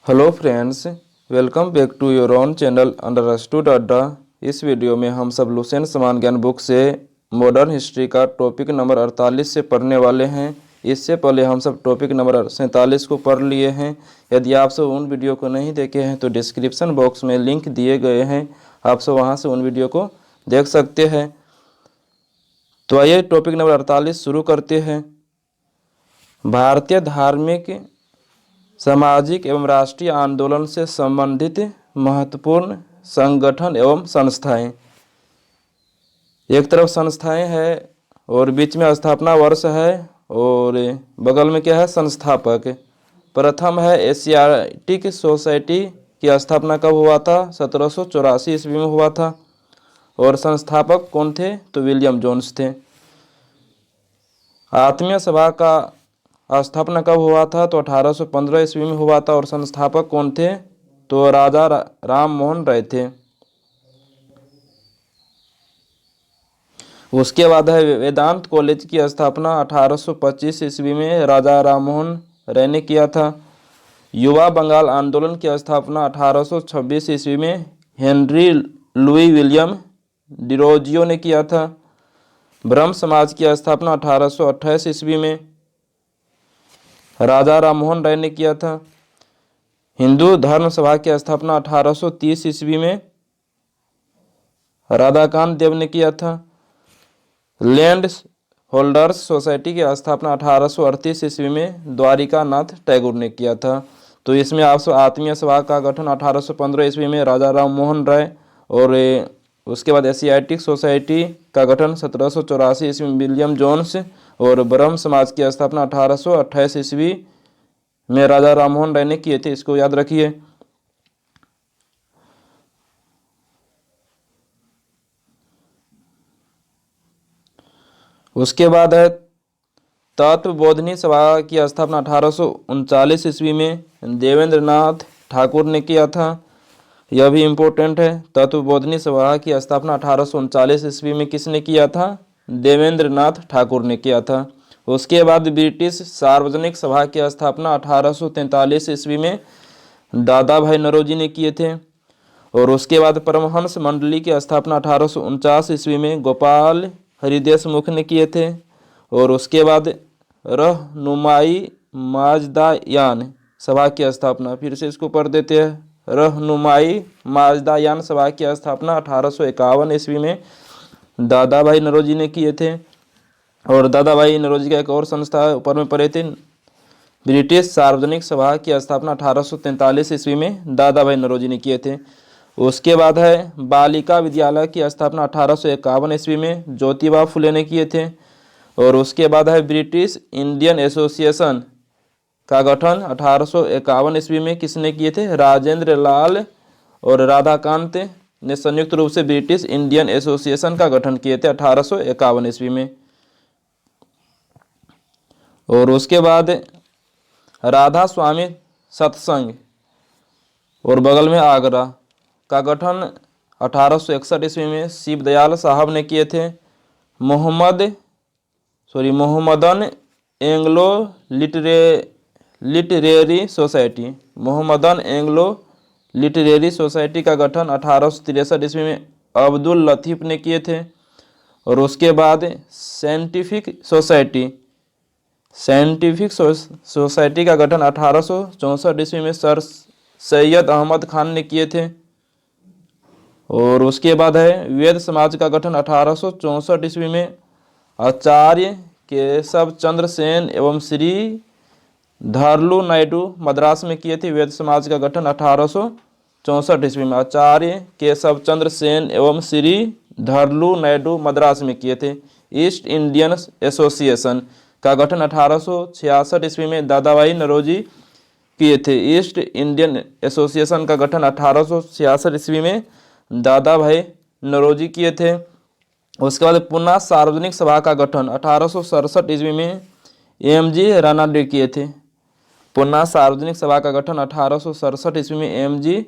Hello friends, welcome back to your own channel understood Adda. इस video में हम सब लुसेंट समान ज्ञान बुक से मॉडर्न हिस्ट्री का टॉपिक नंबर 48 से पढ़ने वाले हैं। इससे पहले हम सब टॉपिक नंबर 47 को पढ़ लिए हैं। यदि आप सब उन वीडियो को नहीं देखे हैं तो डिस्क्रिप्शन बॉक्स में लिंक दिए गए हैं, आप सब वहाँ से उन वीडियो को देख सकते हैं। तो आइए टॉपिक नंबर 48 शुरू करते हैं। भारतीय धार्मिक, सामाजिक एवं राष्ट्रीय आंदोलन से संबंधित महत्वपूर्ण संगठन एवं संस्थाएं। एक तरफ संस्थाएं हैं और बीच में स्थापना वर्ष है और बगल में क्या है, संस्थापक। प्रथम है एशियाटिक सोसाइटी की स्थापना कब हुआ था? 1784 ईस्वी में हुआ था। और संस्थापक कौन थे? तो विलियम जोन्स थे। आत्मीय सभा का स्थापना कब हुआ था? तो 1815 ईस्वी में हुआ था। और संस्थापक कौन थे? तो राजा राम मोहन राय थे। उसके बाद है वेदांत कॉलेज की स्थापना 1825 ईस्वी में राजा राम मोहन राय ने किया था। युवा बंगाल आंदोलन की स्थापना 1826 ईस्वी में हेनरी लुई विलियम डिरोजियो ने किया था। ब्रह्म समाज की स्थापना 1828 ईस्वी में राजा राम मोहन राय ने किया था। हिंदू धर्म सभा की स्थापना 1830 ईस्वी में राधाकांत देव ने किया था। लैंड होल्डर्स सोसाइटी की स्थापना 1838 ईस्वी में द्वारिका नाथ टैगोर ने किया था। तो इसमें आप आत्मीय सभा का गठन 1815 ईस्वी में राजा राम मोहन राय, और उसके बाद एशियाटिक सोसाइटी का गठन 1784 ईस्वी में विलियम जोन्स, और ब्रह्म समाज की स्थापना 1828 ईस्वी में राजा राम मोहन राय ने किए थे। इसको याद रखिए। उसके बाद है तत्वबोधिनी सभा की स्थापना 1839 ईस्वी में देवेंद्र नाथ ठाकुर ने किया था। यह भी इम्पोर्टेंट है। तत्वबोधिनी सभा की स्थापना 1839 ईस्वी में किसने किया था? देवेंद्र नाथ ठाकुर ने किया था। उसके बाद ब्रिटिश सार्वजनिक सभा की स्थापना 1843 ईस्वी में दादा भाई नौरोजी ने किए थे। और उसके बाद परमहंस मंडली की स्थापना 1849 ईस्वी में गोपाल हरिदेश मुख ने किए थे। और उसके बाद रहनुमाई माजदायान सभा की स्थापना, फिर से इसको पढ़ देते हैं, रहनुमाई माजदायान सभा की स्थापना 1851 ईस्वी में दादा भाई नौरोजी ने किए थे। और दादा भाई नौरोजी का एक और संस्था ऊपर में पढ़े थे, ब्रिटिश सार्वजनिक सभा की स्थापना 1843 ईस्वी में दादा भाई नौरोजी ने किए थे। उसके बाद है बालिका विद्यालय की स्थापना 1851 ईस्वी में ज्योतिबा फुले ने किए थे। और उसके बाद है ब्रिटिश इंडियन एसोसिएशन का गठन 1851 ईस्वी में किसने किए थे? राजेंद्र लाल और राधाकांत ने संयुक्त रूप से ब्रिटिश इंडियन एसोसिएशन का गठन किए थे 1851 ईस्वी में। और उसके बाद राधा स्वामी सत्संग और बगल में आगरा का गठन 1861 ईस्वी में शिव दयाल साहब ने किए थे। Mohammedan Anglo literary society, Mohammedan Anglo literary society का गठन 1863 ईस्वी में अब्दुल लतीफ़ ने किए थे। और उसके बाद साइंटिफिक सोसाइटी का गठन 1864 ईस्वी में सर सैयद अहमद खान ने किए थे। और उसके बाद है वेद समाज का गठन 1864 ईस्वी में आचार्य केशव चंद्र सेन एवं श्री धरलू नायडू मद्रास में किए थे। वेद समाज का गठन 1864 ईस्वी में आचार्य केशव चंद्र सेन एवं श्री धरलू नायडू मद्रास में किए थे। ईस्ट इंडियन एसोसिएशन का गठन 1866 ईस्वी में दादा भाई नौरोजी किए थे। ईस्ट इंडियन एसोसिएशन का गठन 1866 ईस्वी में दादा भाई नौरोजी किए थे। उसके बाद पुनः सार्वजनिक सभा का गठन 1867 ईस्वी में एम.जी. रानाडे किए थे। पुनः सार्वजनिक सभा का गठन 1867 ईस्वी में एम.जी.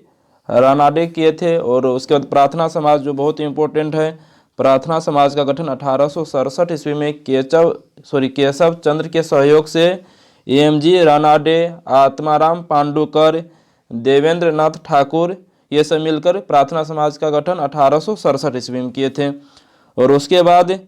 रानाडे किए थे। और उसके बाद प्रार्थना समाज, जो बहुत इंपॉर्टेंट है, प्रार्थना समाज का गठन 1867 ईस्वी में केशव चंद्र के सहयोग से एम.जी. रानाडे, आत्माराम पांडुकर, देवेंद्र नाथ ठाकुर, ये सब मिलकर प्रार्थना समाज का गठन 1867 ईस्वी में किए थे। और उसके बाद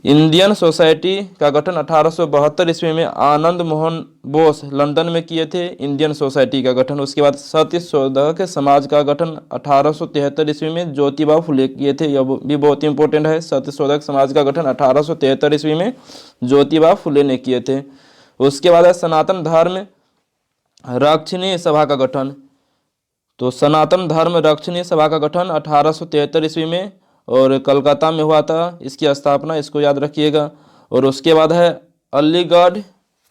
इंडियन सोसाइटी का गठन 1872 ईस्वी में आनंद मोहन बोस लंदन में किए थे, इंडियन सोसाइटी का गठन। उसके बाद सत्यशोधक समाज का गठन 1873 ईस्वी में ज्योतिबा फुले किए थे, यह भी बहुत इंपॉर्टेंट है। सत्यशोधक समाज का गठन 1873 ईस्वी में ज्योतिबा फुले ने किए थे। उसके बाद है सनातन धर्म रक्षणी सभा का गठन। तो सनातन धर्म रक्षणी सभा का गठन 1873 ईस्वी में और कलकत्ता में हुआ था इसकी स्थापना, इसको याद रखिएगा। और उसके बाद है Aligarh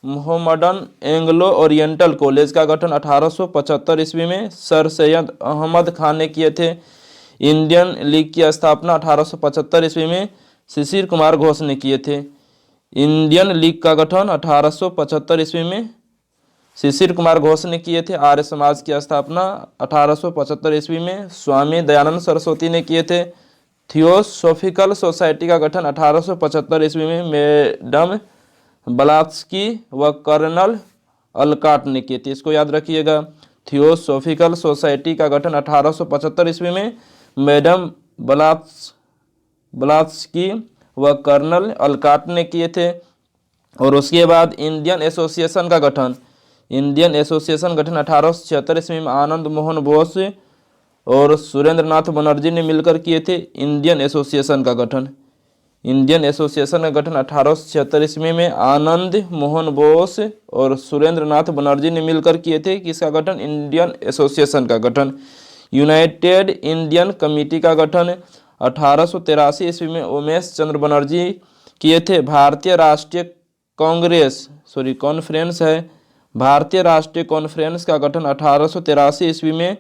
Mohammedan Anglo oriental college का गठन 1875 ईस्वी में सर सैयद अहमद खान ने किए थे। इंडियन लीग की स्थापना 1875 ईस्वी में शिशिर कुमार घोष ने किए थे। इंडियन लीग का गठन 1875 ईस्वी में शिशिर कुमार घोष ने किए थे। आर्य समाज की स्थापना 1875 ईस्वी में स्वामी दयानंद सरस्वती ने किए थे। थियोसॉफिकल सोसाइटी का गठन 1875 ईस्वी में मैडम ब्लात्स्की व कर्नल अलकाट ने किए थे, इसको याद रखिएगा। थियोसॉफिकल सोसाइटी का गठन 1875 ईस्वी में मैडम ब्लात्स्की व कर्नल अलकाट ने किए थे। और उसके बाद इंडियन एसोसिएशन का गठन, इंडियन एसोसिएशन गठन 1876 ईस्वी में आनंद मोहन बोस और सुरेंद्र नाथ बनर्जी ने मिलकर किए थे। इंडियन एसोसिएशन का गठन, इंडियन एसोसिएशन का गठन 1876 ईस्वी में आनंद मोहन बोस और सुरेंद्र नाथ बनर्जी ने मिलकर किए थे। किसका गठन? इंडियन एसोसिएशन का गठन। यूनाइटेड इंडियन कमेटी का गठन 1883 ईस्वी में उमेश चंद्र बनर्जी किए थे। भारतीय राष्ट्रीय कॉन्फ्रेंस है, भारतीय राष्ट्रीय कॉन्फ्रेंस का गठन 1883 ईस्वी में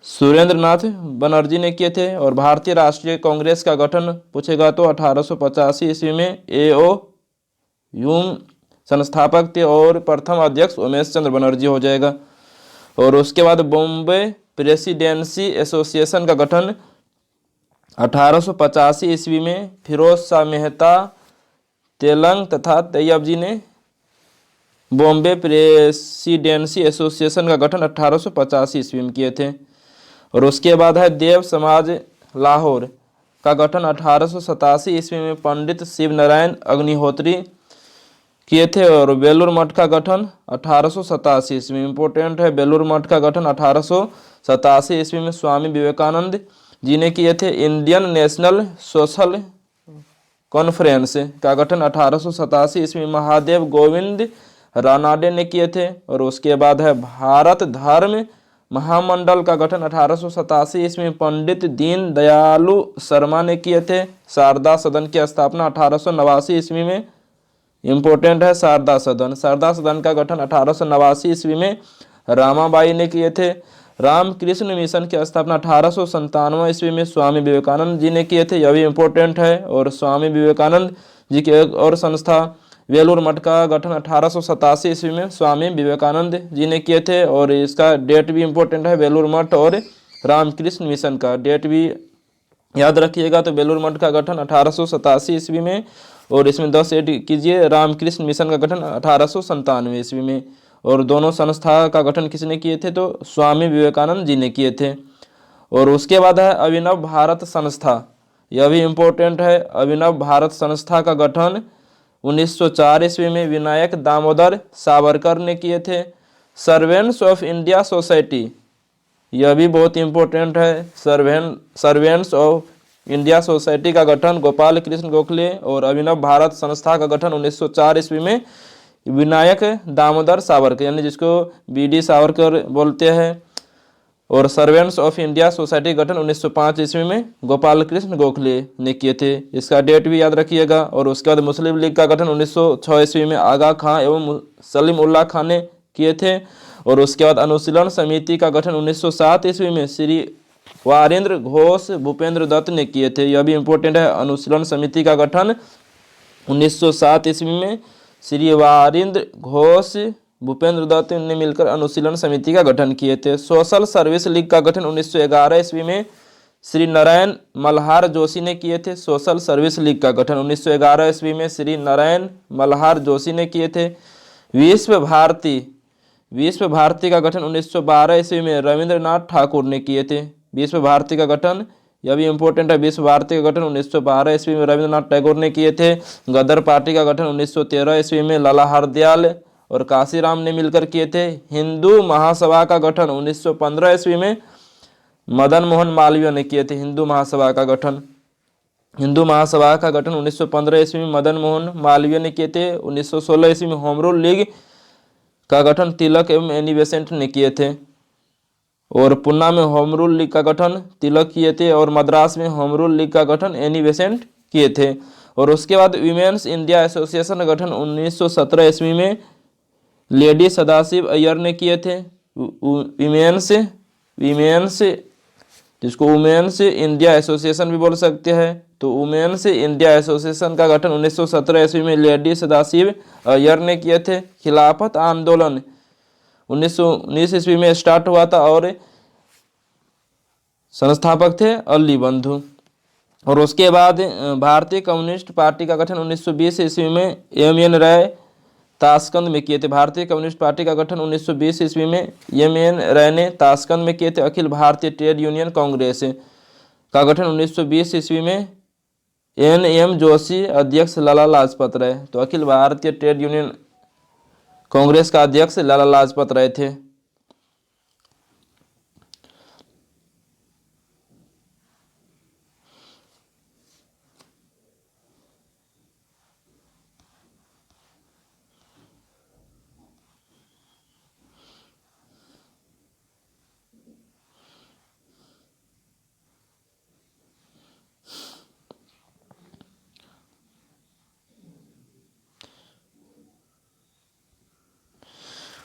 सुरेंद्र नाथ बनर्जी ने किए थे। और भारतीय राष्ट्रीय कांग्रेस का गठन पूछेगा तो 1885 ईस्वी में एओ ह्यूम संस्थापक थे और प्रथम अध्यक्ष उमेश चंद्र बनर्जी हो जाएगा। और उसके बाद बॉम्बे प्रेसिडेंसी एसोसिएशन का गठन 1885 ईस्वी में फिरोज शाह मेहता, तेलंग तथा तैयब जी ने बॉम्बे प्रेसिडेंसी एसोसिएशन का गठन 1885 ईस्वी में किए थे। और उसके बाद है देव समाज लाहौर का गठन 1887 ईस्वी में पंडित शिव नारायण अग्निहोत्री किए थे। और बेलूर मठ का गठन 1887 ईस्वी में, इंपॉर्टेंट है, बेलूर मठ का गठन 1887 ईस्वी में स्वामी विवेकानंद जी ने किए थे। इंडियन नेशनल सोशल कॉन्फ्रेंस का गठन 1887 ईस्वी में महादेव गोविंद रानाडे ने किए थे। और उसके बाद है भारत धर्म महामंडल का गठन 1887 ईस्वी में पंडित दीन दयालु शर्मा ने किए थे। शारदा सदन की स्थापना 1889 ईस्वी में, इंपॉर्टेंट है शारदा सदन, शारदा सदन का गठन 1889 ईस्वी में रामाबाई ने किए थे। रामकृष्ण मिशन की स्थापना 1897 ईस्वी में स्वामी विवेकानंद जी ने किए थे, यह भी इंपॉर्टेंट है। और स्वामी विवेकानंद जी की एक और संस्था बेलूर मठ का गठन 1887 ईस्वी में स्वामी विवेकानंद जी ने किए थे। और इसका डेट भी इंपॉर्टेंट है, बेलूर मठ और रामकृष्ण मिशन का डेट भी याद रखिएगा। तो बेलूर मठ का गठन 1887 ईस्वी में और इसमें 10 ऐड कीजिए। रामकृष्ण मिशन का गठन 1897 ईस्वी में। और दोनों संस्था का गठन किसने किए थे? तो स्वामी विवेकानंद जी ने किए थे। और उसके बाद है अभिनव भारत संस्था, यह भी इंपॉर्टेंट है। अभिनव भारत संस्था का गठन 1904 ईस्वी में विनायक दामोदर सावरकर ने किए थे। सर्वेंट्स ऑफ इंडिया सोसाइटी, यह भी बहुत इंपॉर्टेंट है। सर्वेंट्स ऑफ इंडिया सोसाइटी का गठन गोपाल कृष्ण गोखले और अभिनव भारत संस्था का गठन 1904 ईस्वी में विनायक दामोदर सावरकर, यानी जिसको बीडी सावरकर बोलते हैं। और सर्वेंट्स ऑफ इंडिया सोसाइटी गठन 1905 ईस्वी में गोपाल कृष्ण गोखले ने किए थे, इसका डेट भी याद रखिएगा। और उसके बाद मुस्लिम लीग का गठन 1906 ईस्वी में आगा खां एवं सलीम उल्लाह खां ने किए थे। और उसके बाद अनुशीलन समिति का गठन 1907 ईस्वी में श्री वारेंद्र घोष भूपेंद्र दत्त ने किए थे, यह भी इंपॉर्टेंट है। अनुशीलन समिति का गठन 1907 ईस्वी में श्री वारेंद्र घोष भूपेंद्र दत्त ने मिलकर अनुशीलन समिति का गठन किए थे। सोशल सर्विस लीग का गठन 1911 ईस्वी में श्री नारायण मल्हार जोशी ने किए थे। सोशल सर्विस लीग का गठन 1911 ईस्वी में श्री नारायण मल्हार जोशी ने किए थे। विश्व भारती विश्व भारती का गठन 1912 ईस्वी में रविंद्रनाथ ठाकुर ने किए थे। विश्व भारती का गठन, यह भी इंपॉर्टेंट है, विश्व भारती का गठन 1912 ईस्वी में रविंद्रनाथ टैगोर ने किए थे। गदर पार्टी का गठन 1913 ईस्वी में लाला हरदयाल और काशीराम ने मिलकर किए थे। हिंदू महासभा का गठन 1915 ईस्वी में मदन मोहन मालवीय ने किए थे। हिंदू महासभा का गठन 1915 ईस्वी में मदन मोहन मालवीय ने किए थे। 1916 ईस्वी में होम रूल लीग का गठन तिलक एवं एनी बेसेंट ने किए थे। और पुन्ना में होम रूल लीग का गठन तिलक किए थे और मद्रास में होम रूल लीग का गठन एनी बेसेंट किए थे। और उसके बाद विमेंस इंडिया एसोसिएशन का गठन 1917 ईस्वी में लेडी सदाशिव अय्यर ने किए थे। विमेंस जिसको वुमेन्स इंडिया एसोसिएशन भी बोल सकते हैं, तो वुमेन्स इंडिया एसोसिएशन का गठन 1917 ईस्वी में लेडी सदाशिव अय्यर ने किए थे। खिलाफत आंदोलन 1919 ईस्वी में स्टार्ट हुआ था और संस्थापक थे अली बंधु। और उसके बाद भारतीय कम्युनिस्ट पार्टी का गठन 1920 ईस्वी में एम.एन. राय ताशकंद में किए थे। भारतीय कम्युनिस्ट पार्टी का गठन 1920 ईस्वी में एम.एन. राय ने ताशकंद में किए थे। अखिल भारतीय ट्रेड यूनियन कांग्रेस का गठन 1920 ईस्वी में एन.एम. जोशी, अध्यक्ष लाला लाजपत राय। तो अखिल भारतीय ट्रेड यूनियन कांग्रेस का अध्यक्ष लाला लाजपत राय थे।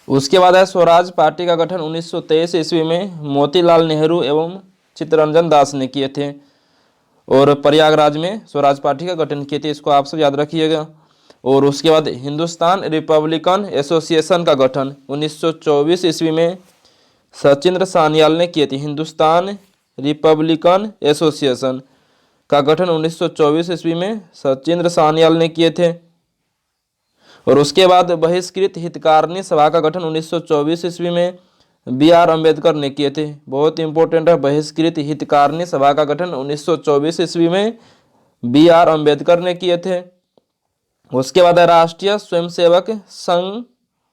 उसके बाद है स्वराज पार्टी का गठन 1923 ईस्वी में मोतीलाल नेहरू एवं चित्तरंजन दास ने किए थे और प्रयागराज में स्वराज पार्टी का गठन किए थे। इसको आप सब याद रखिएगा। और उसके बाद हिंदुस्तान रिपब्लिकन एसोसिएशन का गठन 1924 ईस्वी में सचिंद्र सान्याल ने किए थे। हिंदुस्तान रिपब्लिकन एसोसिएशन का गठन 1924 ईस्वी में सचिंद्र सान्याल ने किए थे। और उसके बाद बहिष्कृत हितकारिणी सभा का गठन 1924 ईस्वी में बी.आर. अम्बेडकर ने किए थे। बहुत इंपॉर्टेंट है, बहिष्कृत हितकारिणी सभा का गठन 1924 ईस्वी में बी.आर. अम्बेडकर ने किए थे। उसके बाद राष्ट्रीय स्वयंसेवक संघ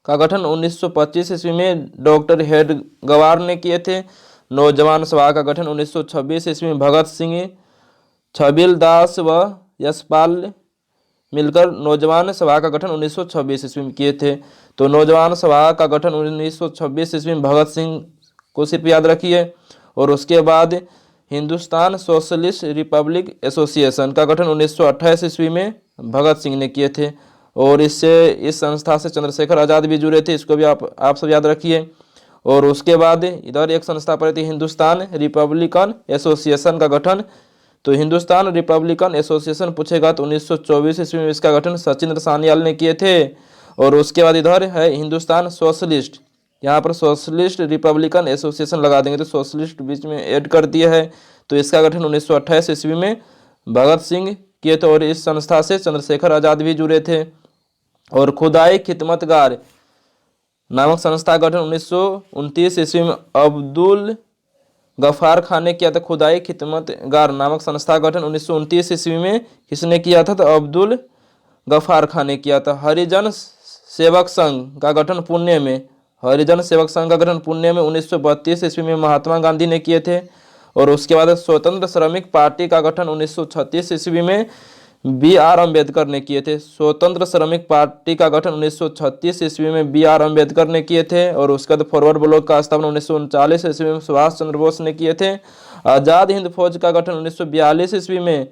का गठन 1925 ईस्वी में डॉक्टर हेडगवार ने किए थे। नौजवान सभा का गठन 1926 ईस्वी में भगत सिंह, छबिल दास व यशपाल मिलकर नौजवान सभा का गठन 1926 ईस्वी में किए थे। तो नौजवान सभा का गठन 1926 ईस्वी में भगत सिंह को सिर्फ याद रखिए। और उसके बाद हिंदुस्तान सोशलिस्ट रिपब्लिक एसोसिएशन का गठन 1928 ईस्वी में भगत सिंह ने किए थे। और इस संस्था से चंद्रशेखर आज़ाद भी जुड़े थे, इसको भी आप सब याद रखिए। और उसके बाद इधर एक संस्था पड़ी थी हिंदुस्तान रिपब्लिकन एसोसिएशन का गठन। तो हिंदुस्तान रिपब्लिकन एसोसिएशन पूछेगा तो 1924 ईस्वी में इसका गठन सचिंद्र सान्याल ने किए थे। और उसके बाद इधर है हिंदुस्तान सोशलिस्ट, यहाँ पर सोशलिस्ट रिपब्लिकन एसोसिएशन लगा देंगे तो सोशलिस्ट बीच में ऐड कर दिया है। तो इसका गठन 1928 ईस्वी में भगत सिंह किए थे और इस संस्था से चंद्रशेखर आज़ाद भी जुड़े थे। और खुदाई खिदमतगार नामक संस्था का गठन 1929 ईस्वी में अब्दुल गफ्फार खान ने किया था। खुदाई खिदमतगार नामक संस्था का गठन 1929 ईस्वी में किसने किया था? तो अब्दुल गफ्फार खान ने किया था। हरिजन सेवक संघ का गठन पुणे में 1932 ईस्वी में महात्मा गांधी ने किए थे। और उसके बाद स्वतंत्र श्रमिक पार्टी का गठन 1936 ईस्वी में बी.आर. अम्बेडकर ने किए थे। स्वतंत्र श्रमिक पार्टी का गठन 1936 ईस्वी में बी.आर. अम्बेडकर ने किए थे। और उसके बाद फॉरवर्ड ब्लॉक का स्थापना 1939 ईस्वी में सुभाष चंद्र बोस ने किए थे। आज़ाद हिंद फौज का गठन 1942 ईस्वी में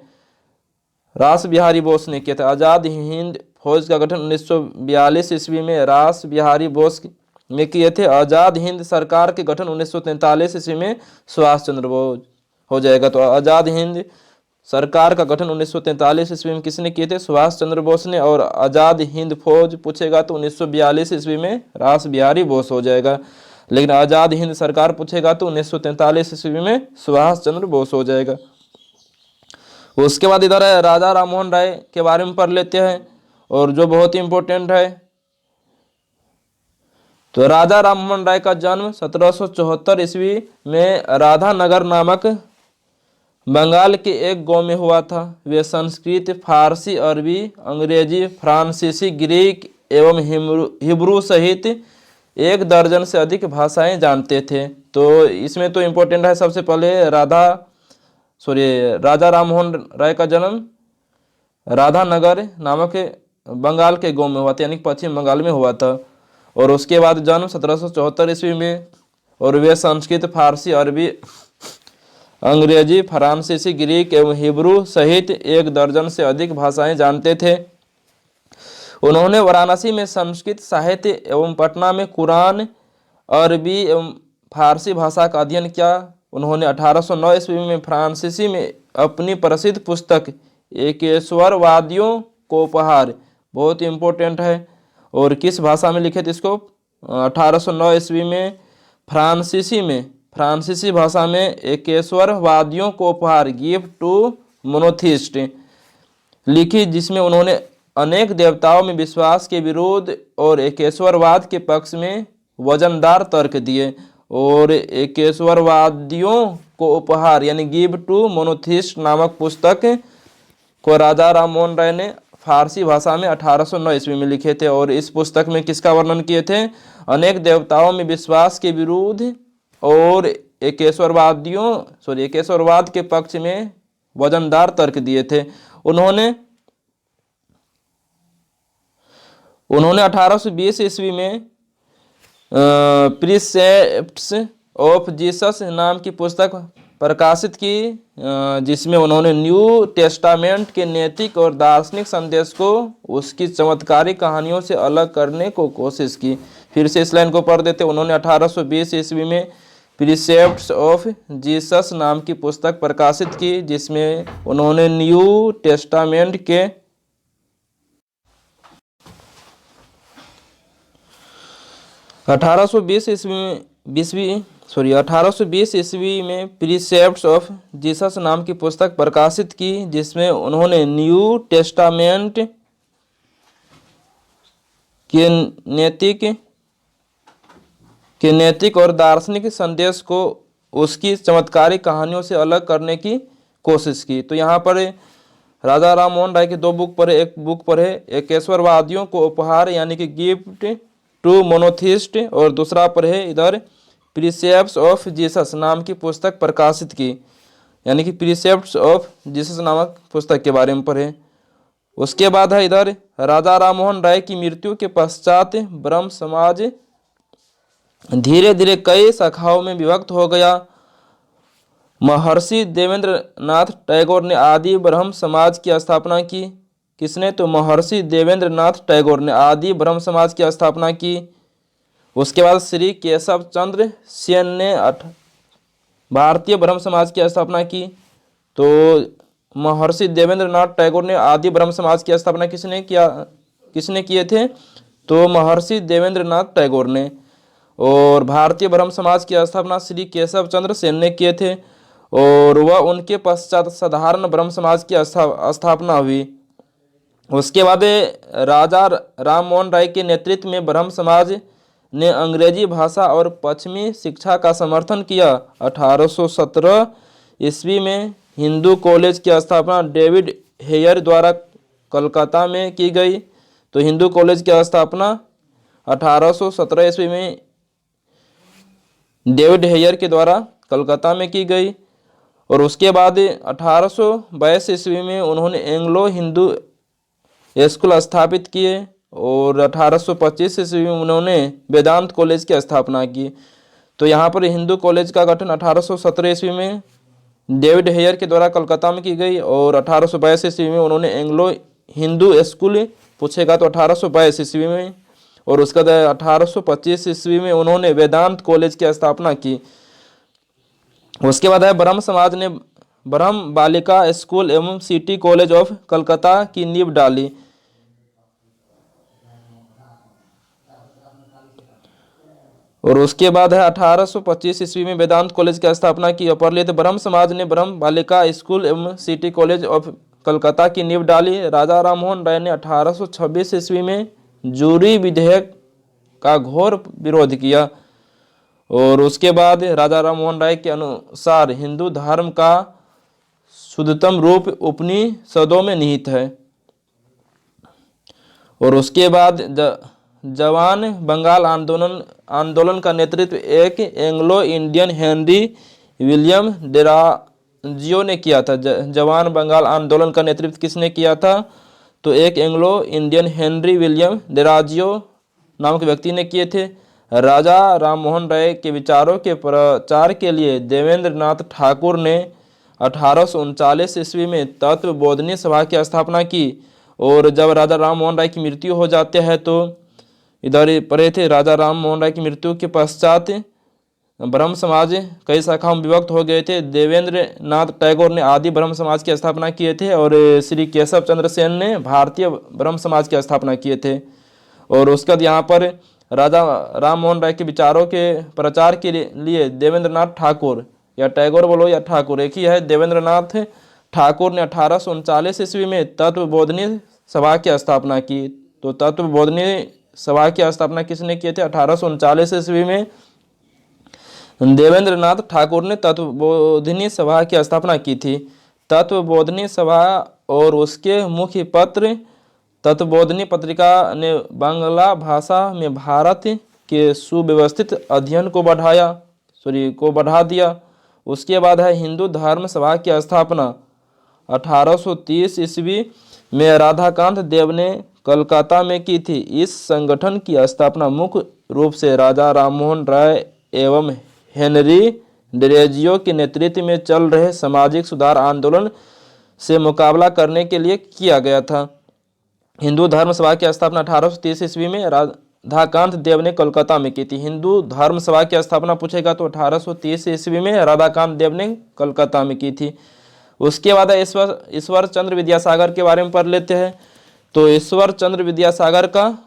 रास बिहारी बोस ने किया था। आज़ाद हिंद फौज का गठन 1942 ईस्वी में रास बिहारी बोस ने किए थे। आज़ाद हिंद सरकार के गठन 1943 ईस्वी में सुभाष चंद्र बोस हो जाएगा। तो आज़ाद हिंद सरकार का गठन 1943 ईस्वी में किसने किए थे? सुभाष चंद्र बोस ने। और आज़ाद हिंद फौज पूछेगा तो 1942 ईस्वी में रास बिहारी बोस हो जाएगा। लेकिन आज़ाद हिंद सरकार पूछेगा तो 1943 ईस्वी में सुभाष चंद्र बोस हो जाएगा। उसके बाद इधर है राजा राममोहन राय के बारे में पढ़ लेते हैं और जो बहुत ही इंपॉर्टेंट है। तो राजा राममोहन राय का जन्म 1774 ईस्वी में राधानगर नामक बंगाल के एक गांव में हुआ था। वे संस्कृत, फारसी, अरबी, अंग्रेजी, फ्रांसीसी, ग्रीक एवं हिब्रू सहित 1 दर्जन से अधिक भाषाएं जानते थे। तो इसमें तो इम्पोर्टेंट है सबसे पहले राजा राममोहन राय का जन्म राधानगर नामक बंगाल के गांव में हुआ था, यानी पश्चिम बंगाल में हुआ था। और उसके बाद जन्म 1774 ईस्वी में, और वे संस्कृत, फारसी, अरबी, अंग्रेजी, फ्रांसीसी, ग्रीक एवं हिब्रू सहित 1 दर्जन से अधिक भाषाएं जानते थे। उन्होंने वाराणसी में संस्कृत साहित्य एवं पटना में कुरान, अरबी एवं फारसी भाषा का अध्ययन किया। उन्होंने 1809 ईस्वी में फ्रांसीसी में अपनी प्रसिद्ध पुस्तक एकेश्वरवादियों को उपहार, बहुत इंपॉर्टेंट है, और किस भाषा में लिखे थे इसको? 1809 ईस्वी में फ्रांसीसी भाषा में एकेश्वरवादियों को उपहार, गिफ्ट टू मोनोथिस्ट लिखी, जिसमें उन्होंने अनेक देवताओं में विश्वास के विरोध और एकेश्वरवाद के पक्ष में वजनदार तर्क दिए। और एकेश्वरवादियों को उपहार यानी गिफ्ट टू मोनोथिस्ट नामक पुस्तक को राजा राममोहन राय ने फारसी भाषा में 1809 ईस्वी में लिखे थे। और इस पुस्तक में किसका वर्णन किए थे? अनेक देवताओं में विश्वास के विरुद्ध और एकेश्वरवाद के पक्ष में वजनदार तर्क दिए थे। उन्होंने 1820 ईस्वी में प्रीसेप्ट्स ऑफ जीसस नाम की पुस्तक प्रकाशित की, जिसमें उन्होंने न्यू टेस्टामेंट के नैतिक और दार्शनिक संदेश को उसकी चमत्कारिक कहानियों से अलग करने को कोशिश की। फिर से इस लाइन को पढ़ देते। उन्होंने 1820 ईस्वी में प्रीसेप्ट्स ऑफ जीसस नाम की पुस्तक प्रकाशित की, जिसमें उन्होंने न्यू टेस्टामेंट के 1820 ईस्वी में प्रीसेप्ट्स ऑफ जीसस नाम की पुस्तक प्रकाशित की, जिसमें उन्होंने न्यू टेस्टामेंट के नैतिक और दार्शनिक संदेश को उसकी चमत्कारिक कहानियों से अलग करने की कोशिश की। तो यहाँ पर राजा राममोहन राय की 2 बुक पढ़े। एक बुक पढ़े एकेश्वरवादियों को उपहार यानी कि गिफ्ट टू मोनोथिस्ट, और दूसरा पढ़े इधर प्रीसेप्ट्स ऑफ जीसस नाम की पुस्तक प्रकाशित की, यानी कि प्रीसेप्ट्स ऑफ जीसस नामक पुस्तक के बारे में पढ़े। उसके बाद है इधर राजा राममोहन राय की मृत्यु के पश्चात ब्रह्म समाज धीरे धीरे कई शाखाओं में विभक्त हो गया। महर्षि देवेंद्र नाथ टैगोर ने आदि ब्रह्म समाज की स्थापना की। किसने? तो महर्षि देवेंद्र नाथ टैगोर ने आदि ब्रह्म समाज की स्थापना की। उसके बाद श्री केशव चंद्र सेन ने भारतीय ब्रह्म समाज की स्थापना की। तो महर्षि देवेंद्र नाथ टैगोर ने आदि ब्रह्म समाज की स्थापना किसने किए थे? तो महर्षि देवेंद्र नाथ टैगोर ने। और भारतीय ब्रह्म समाज की स्थापना श्री केशव चंद्र सेन ने किए थे, और वह उनके पश्चात साधारण ब्रह्म समाज की स्थापना हुई। उसके बाद राजा राममोहन राय के नेतृत्व में ब्रह्म समाज ने अंग्रेजी भाषा और पश्चिमी शिक्षा का समर्थन किया। 1817 ईस्वी में हिंदू कॉलेज की स्थापना डेविड हेयर द्वारा कलकत्ता में की गई। तो हिंदू कॉलेज की स्थापना 1817 ईस्वी में डेविड हेयर के द्वारा कलकत्ता में की गई। और उसके बाद 1822 ईस्वी में उन्होंने एंग्लो हिंदू स्कूल स्थापित किए, और 1825 ईस्वी में उन्होंने वेदांत कॉलेज की स्थापना की। तो यहाँ पर हिंदू कॉलेज का गठन 1817 ईस्वी में डेविड हेयर के द्वारा कलकत्ता में की गई, और 1822 ईस्वी में उन्होंने एंग्लो हिंदू स्कूल पूछेगा तो 1822 ईस्वी में, और उसके बाद 1825 ईस्वी में उन्होंने वेदांत कॉलेज की स्थापना की। उसके बाद है ब्रह्म समाज ने ब्रह्म बालिका स्कूल एवं सिटी कॉलेज ऑफ कलकत्ता की नींव डाली। और उसके बाद है 1825 ईस्वी में वेदांत कॉलेज की स्थापना की। अपरलित ब्रह्म समाज ने ब्रह्म बालिका स्कूल एवं सिटी कॉलेज ऑफ कलकत्ता की नींव डाली। राजा राममोहन राय ने 1826 ईस्वी में जूरी विधेयक का घोर विरोध किया। और उसके बाद राजा राम मोहन राय के अनुसार हिंदू धर्म का शुद्धतम रूप उपनिषदों में निहित है। और उसके बाद जवान बंगाल आंदोलन का नेतृत्व एक एंग्लो इंडियन हेनरी विलियम डेराजियो ने किया था। जवान बंगाल आंदोलन का नेतृत्व किसने किया था? तो एक एंग्लो इंडियन हेनरी विलियम डेराजियो नामक व्यक्ति ने किए थे। राजा राम मोहन राय के विचारों के प्रचार के लिए देवेंद्र नाथ ठाकुर ने 1839 ईस्वी में तत्वबोधिनी सभा की स्थापना की। और जब राजा राम मोहन राय की मृत्यु हो जाते हैं तो इधर पढ़े थे, राजा राम मोहन राय की मृत्यु के पश्चात ब्रह्म समाज कई शाखाओं में विभक्त हो गए थे। देवेंद्र नाथ टैगोर ने आदि ब्रह्म समाज की स्थापना किए थे और श्री केशव चंद्र सेन ने भारतीय ब्रह्म समाज की स्थापना किए थे। और उसके बाद यहाँ पर राजा राम मोहन राय के विचारों के प्रचार के लिए देवेंद्र नाथ ठाकुर, या टैगोर बोलो या ठाकुर एक ही है, देवेंद्र नाथ ठाकुर ने 1839 ईस्वी में तत्वबोधिनी सभा की स्थापना की। तो तत्वबोधिनी सभा की स्थापना किसने किए थे? 1839 ईस्वी में देवेंद्र नाथ ठाकुर ने तत्वबोधिनी सभा की स्थापना की थी। तत्वबोधिनी सभा और उसके मुख्य पत्र तत्वबोधिनी पत्रिका ने बांग्ला भाषा में भारत के सुव्यवस्थित अध्ययन को बढ़ा दिया। उसके बाद है हिंदू धर्म सभा की स्थापना 1830 ईस्वी में राधाकांत देव ने कलकत्ता में की थी। इस संगठन की स्थापना मुख्य रूप से राजा राममोहन राय एवं हेनरी डेरेजियो के नेतृत्व में चल रहे सामाजिक सुधार आंदोलन से मुकाबला करने के लिए किया गया था। हिंदू धर्म सभा की स्थापना 1830 ईस्वी में राधाकांत देव ने कोलकाता में की थी। हिंदू धर्म सभा की स्थापना पूछेगा तो 1830 ईस्वी में राधाकांत देव ने कोलकाता में की थी। उसके बाद ईश्वर चंद्र विद्यासागर के बारे में पढ़ लेते हैं। तो ईश्वर चंद्र विद्यासागर का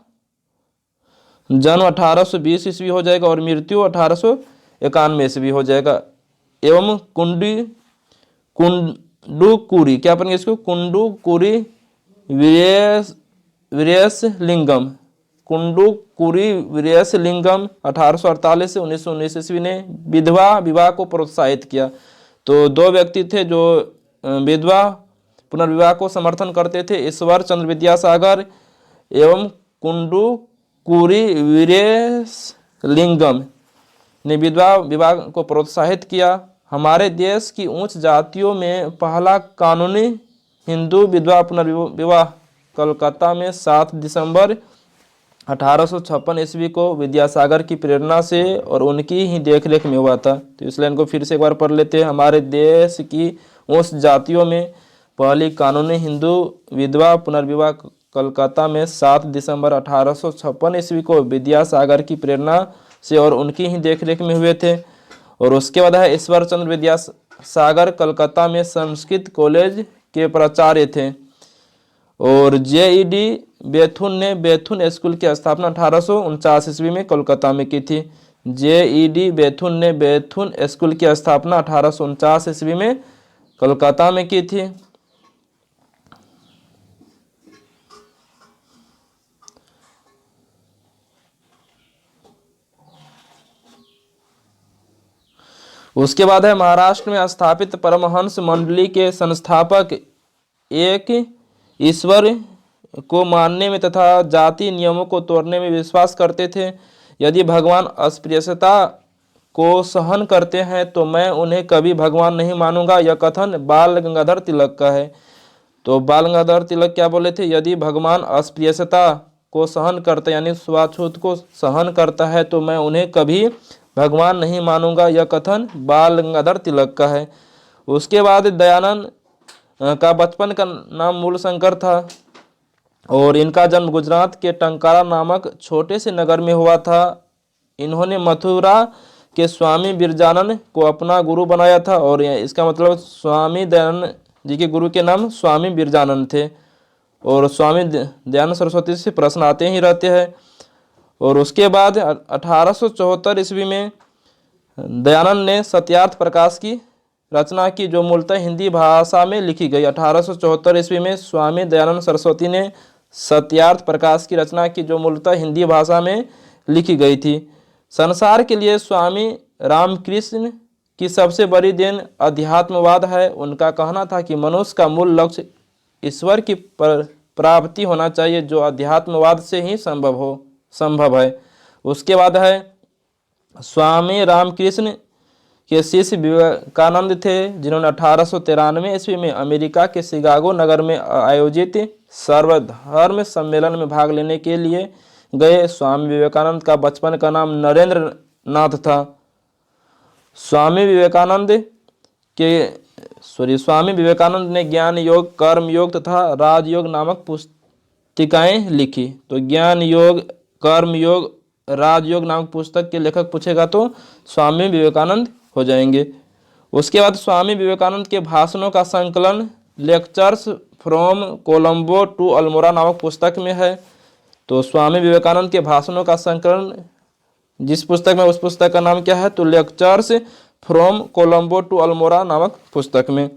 जन्म 1820 ईस्वी हो जाएगा और मृत्यु 1891 ईस्वी हो जाएगा। एवं कुंडुकुरी, क्या पढ़ेंगे इसको? कुंडुकुरी वीरेशलिंगम, कुंडुकुरी वीरेशलिंगम 1848 से 1919 ईस्वी ने विधवा विवाह को प्रोत्साहित किया। तो दो व्यक्ति थे जो विधवा पुनर्विवाह को समर्थन करते थे, ईश्वर चंद्र विद्यासागर एवं कुंडुकुरी वीरेशलिंगम ने विधवा विवाह को प्रोत्साहित किया। हमारे देश की उच्च जातियों में पहला कानूनी हिंदू विधवा पुनर्विवाह कलकत्ता में 7 दिसंबर 1856 ईस्वी को विद्यासागर की प्रेरणा से और उनकी ही देखरेख में हुआ था। तो इस लाइन को फिर से एक बार पढ़ लेते हैं। हमारे देश की उच्च जातियों में पहली कानूनी हिंदू विधवा पुनर्विवाह कलकत्ता में 7 दिसंबर 1856 ईस्वी को विद्यासागर की प्रेरणा से और उनकी ही देखरेख में हुए थे। और उसके बाद है ईश्वर चंद्र विद्यासागर कलकत्ता में संस्कृत कॉलेज के प्राचार्य थे। और जेईडी बेथुन ने बेथुन स्कूल की स्थापना 1849 ईस्वी में कोलकाता में की थी। जेईडी बेथुन ने बेथुन स्कूल की स्थापना 1849 ईस्वी में कोलकाता में की थी। उसके बाद है महाराष्ट्र में स्थापित परमहंस मंडली के संस्थापक एक ईश्वर को मानने में तथा जाति नियमों को तोड़ने में विश्वास करते थे। यदि भगवान अस्पृश्यता को सहन करते हैं तो मैं उन्हें कभी भगवान नहीं मानूंगा। यह कथन बाल गंगाधर तिलक का है। तो बाल गंगाधर तिलक क्या बोले थे? यदि भगवान अस्पृश्यता को सहन करता यानी छुआछूत को सहन करता है तो मैं उन्हें कभी भगवान नहीं मानूंगा। यह कथन बाल गंगाधर तिलक का है। उसके बाद दयानंद का बचपन का नाम मूलशंकर था और इनका जन्म गुजरात के टंकारा नामक छोटे से नगर में हुआ था। इन्होंने मथुरा के स्वामी बिरजानंद को अपना गुरु बनाया था और इसका मतलब स्वामी दयानंद जी के गुरु के नाम स्वामी बिरजानंद थे। और स्वामी दयानंद सरस्वती से प्रश्न आते ही रहते हैं। और उसके बाद 1874 ईस्वी में दयानंद ने सत्यार्थ प्रकाश की रचना की जो मूलतः हिंदी भाषा में लिखी गई। 1874 ईस्वी में स्वामी दयानंद सरस्वती ने सत्यार्थ प्रकाश की रचना की जो मूलतः हिंदी भाषा में लिखी गई थी। संसार के लिए स्वामी रामकृष्ण की सबसे बड़ी देन अध्यात्मवाद है। उनका कहना था कि मनुष्य का मूल लक्ष्य ईश्वर की प्राप्ति होना चाहिए, जो अध्यात्मवाद से ही संभव है। उसके बाद है स्वामी रामकृष्ण के शिष्य विवेकानंद थे, जिन्होंने 1893 ईस्वी में अमेरिका के शिकागो नगर में आयोजित सर्वधर्म सम्मेलन में भाग लेने के लिए गए। स्वामी विवेकानंद का बचपन का नाम नरेंद्र नाथ था। स्वामी विवेकानंद ने ज्ञान योग, कर्म योग तथा राजयोग नामक पुस्तिकाएं लिखी। तो ज्ञान योग, कर्म योग, राजयोग नामक पुस्तक के लेखक पूछेगा तो स्वामी विवेकानंद हो जाएंगे। उसके बाद स्वामी विवेकानंद के भाषणों का संकलन lectures from Colombo to Almora नामक पुस्तक में है। तो स्वामी विवेकानंद के भाषणों का संकलन जिस पुस्तक में, उस पुस्तक का नाम क्या है? तो lectures from Colombo to Almora नामक पुस्तक में।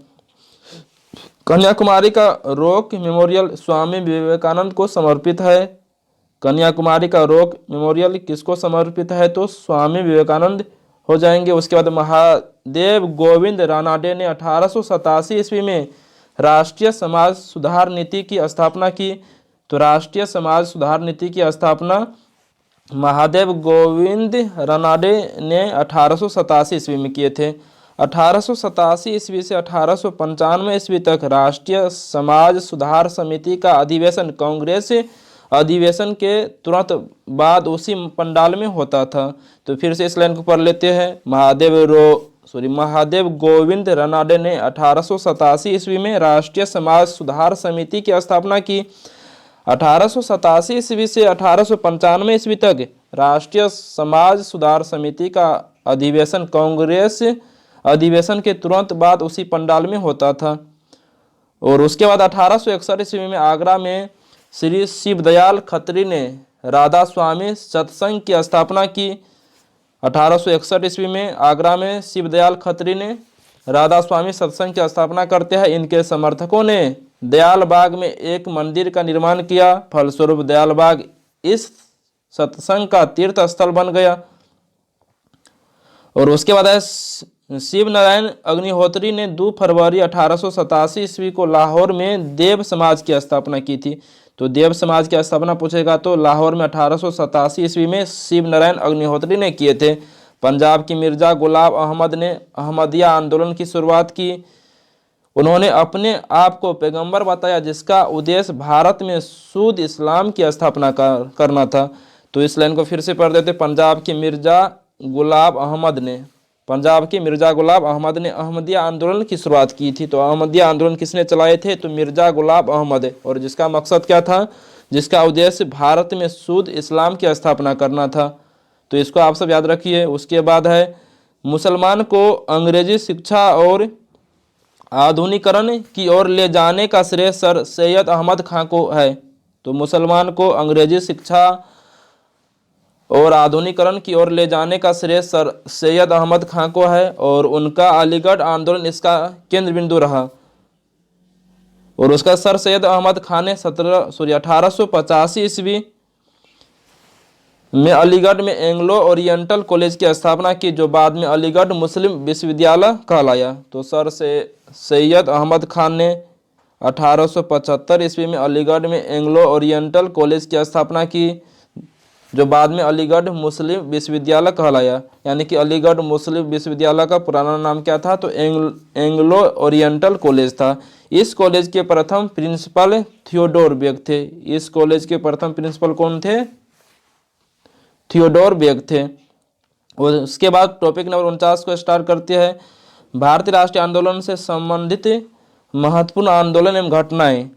कन्याकुमारी का रॉक मेमोरियल स्वामी विवेकानंद को समर्पित है। कन्याकुमारी का रॉक मेमोरियल किसको समर्पित है? तो स्वामी विवेकानंद हो जाएंगे। उसके बाद महादेव गोविंद रानाडे ने 1887 ईस्वी में राष्ट्रीय समाज सुधार नीति की स्थापना की। तो राष्ट्रीय समाज सुधार नीति की स्थापना महादेव गोविंद रानाडे ने 1887 ईस्वी में किए थे। 1887 ईस्वी से 1895 ईस्वी तक राष्ट्रीय समाज सुधार समिति का अधिवेशन कांग्रेस अधिवेशन के तुरंत बाद उसी पंडाल में होता था। तो फिर से इस लाइन को पढ़ लेते हैं। महादेव गोविंद रानाडे ने 1887 ईस्वी में राष्ट्रीय समाज सुधार समिति की स्थापना की। 1887 ईस्वी से 1895 ईस्वी तक राष्ट्रीय समाज सुधार समिति का अधिवेशन कांग्रेस अधिवेशन के तुरंत बाद उसी पंडाल में होता था। और उसके बाद 1861 ईस्वी में आगरा में श्री शिवदयाल खत्री ने राधा स्वामी सत्संग की स्थापना की। 1861 ईस्वी में आगरा में शिवदयाल खत्री ने राधा स्वामी सत्संग की स्थापना करते हैं। इनके समर्थकों ने दयाल बाग में एक मंदिर का निर्माण किया। फलस्वरूप दयाल बाग इस सत्संग का तीर्थ स्थल बन गया। और उसके बाद शिव नारायण अग्निहोत्री ने 2 फरवरी 1887 ईस्वी को लाहौर में देव समाज की स्थापना की थी। तो देव समाज की स्थापना पूछेगा तो लाहौर में 1887 ईस्वी में शिव नारायण अग्निहोत्री ने किए थे। पंजाब की मिर्जा गुलाब अहमद ने अहमदिया आंदोलन की शुरुआत की। उन्होंने अपने आप को पैगंबर बताया, जिसका उद्देश्य भारत में शुद्ध इस्लाम की स्थापना करना था। तो इस लाइन को फिर से पढ़ देते। पंजाब के मिर्जा गुलाब अहमद ने अहमदिया आंदोलन की शुरुआत की थी। तो अहमदिया आंदोलन किसने चलाए थे? तो मिर्जा गुलाब अहमद। और जिसका मकसद क्या था? जिसका उद्देश्य भारत में शुद्ध इस्लाम की स्थापना करना था। तो इसको आप सब याद रखिए। उसके बाद है मुसलमान को अंग्रेजी शिक्षा और आधुनिकरण की ओर ले जाने का श्रेय सर सैयद अहमद खां को है। तो मुसलमान को अंग्रेजी शिक्षा और आधुनिकरण की ओर ले जाने का श्रेय सर सैयद अहमद खां को है। और उनका अलीगढ़ आंदोलन इसका केंद्र बिंदु रहा। और उसका सर सैयद अहमद खान ने 1885 ईस्वी में अलीगढ़ में एंग्लो ओरिएंटल कॉलेज की स्थापना की, जो बाद में अलीगढ़ मुस्लिम विश्वविद्यालय कहलाया। तो सर सैयद अहमद खान ने 1875 ईस्वी में अलीगढ़ में एंग्लो ओरिएंटल कॉलेज की स्थापना की, जो बाद में अलीगढ़ मुस्लिम विश्वविद्यालय कहलाया। यानी कि अलीगढ़ मुस्लिम विश्वविद्यालय का पुराना नाम क्या था? तो एंग्लो ओरिएंटल कॉलेज था। इस कॉलेज के प्रथम प्रिंसिपल थियोडोर बेग थे। इस कॉलेज के प्रथम प्रिंसिपल कौन थे? थियोडोर बेग थे। और उसके बाद टॉपिक नंबर 49 को स्टार्ट करते हैं। भारतीय राष्ट्रीय आंदोलन से संबंधित महत्वपूर्ण आंदोलन एवं घटनाएं,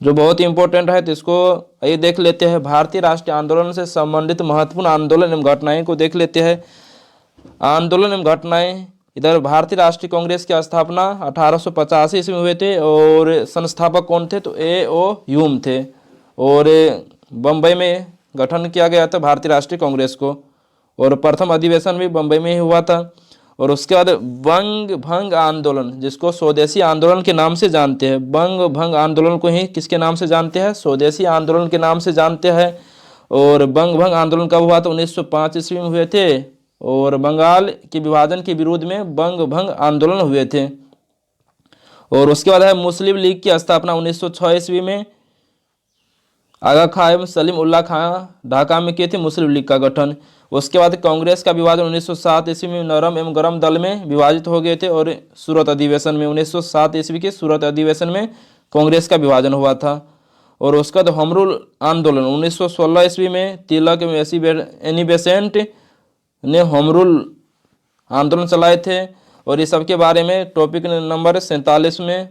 जो बहुत ही इंपॉर्टेंट है। तो इसको ये देख लेते हैं। भारतीय राष्ट्रीय आंदोलन से संबंधित महत्वपूर्ण आंदोलन एवं घटनाएं को देख लेते हैं। आंदोलन एवं घटनाएं, इधर भारतीय राष्ट्रीय कांग्रेस की स्थापना 1885 ईस्वी में हुए थे। और संस्थापक कौन थे? तो A.O. ह्यूम थे। और बम्बई में गठन किया गया था भारतीय राष्ट्रीय कांग्रेस को। और प्रथम अधिवेशन भी बम्बई में ही हुआ था। और उसके बाद बंग भंग आंदोलन, जिसको स्वदेशी आंदोलन के नाम से जानते हैं। बंग भंग आंदोलन को ही किसके नाम से जानते हैं? स्वदेशी आंदोलन के नाम से जानते हैं। और बंग भंग आंदोलन कब हुआ था? 1905 ईस्वी में हुए थे। और बंगाल के विभाजन के विरोध में बंग भंग आंदोलन हुए थे। और उसके बाद है मुस्लिम लीग की स्थापना 1906 ईस्वी में आगा खां एवं सलीम उल्लाह खां ढाका में किए थे मुस्लिम लीग का गठन। उसके बाद कांग्रेस का विभाजन 1907 ईस्वी में नरम एवं गरम दल में विभाजित हो गए थे। और सूरत अधिवेशन में 1907 ईस्वी के सूरत अधिवेशन में कांग्रेस का विभाजन हुआ था। और उसका बाद होम रूल आंदोलन 1916 ईस्वी में तिलक एनी बेसेंट ने होम रूल आंदोलन चलाए थे। और इस सब के बारे में टॉपिक नंबर 47 में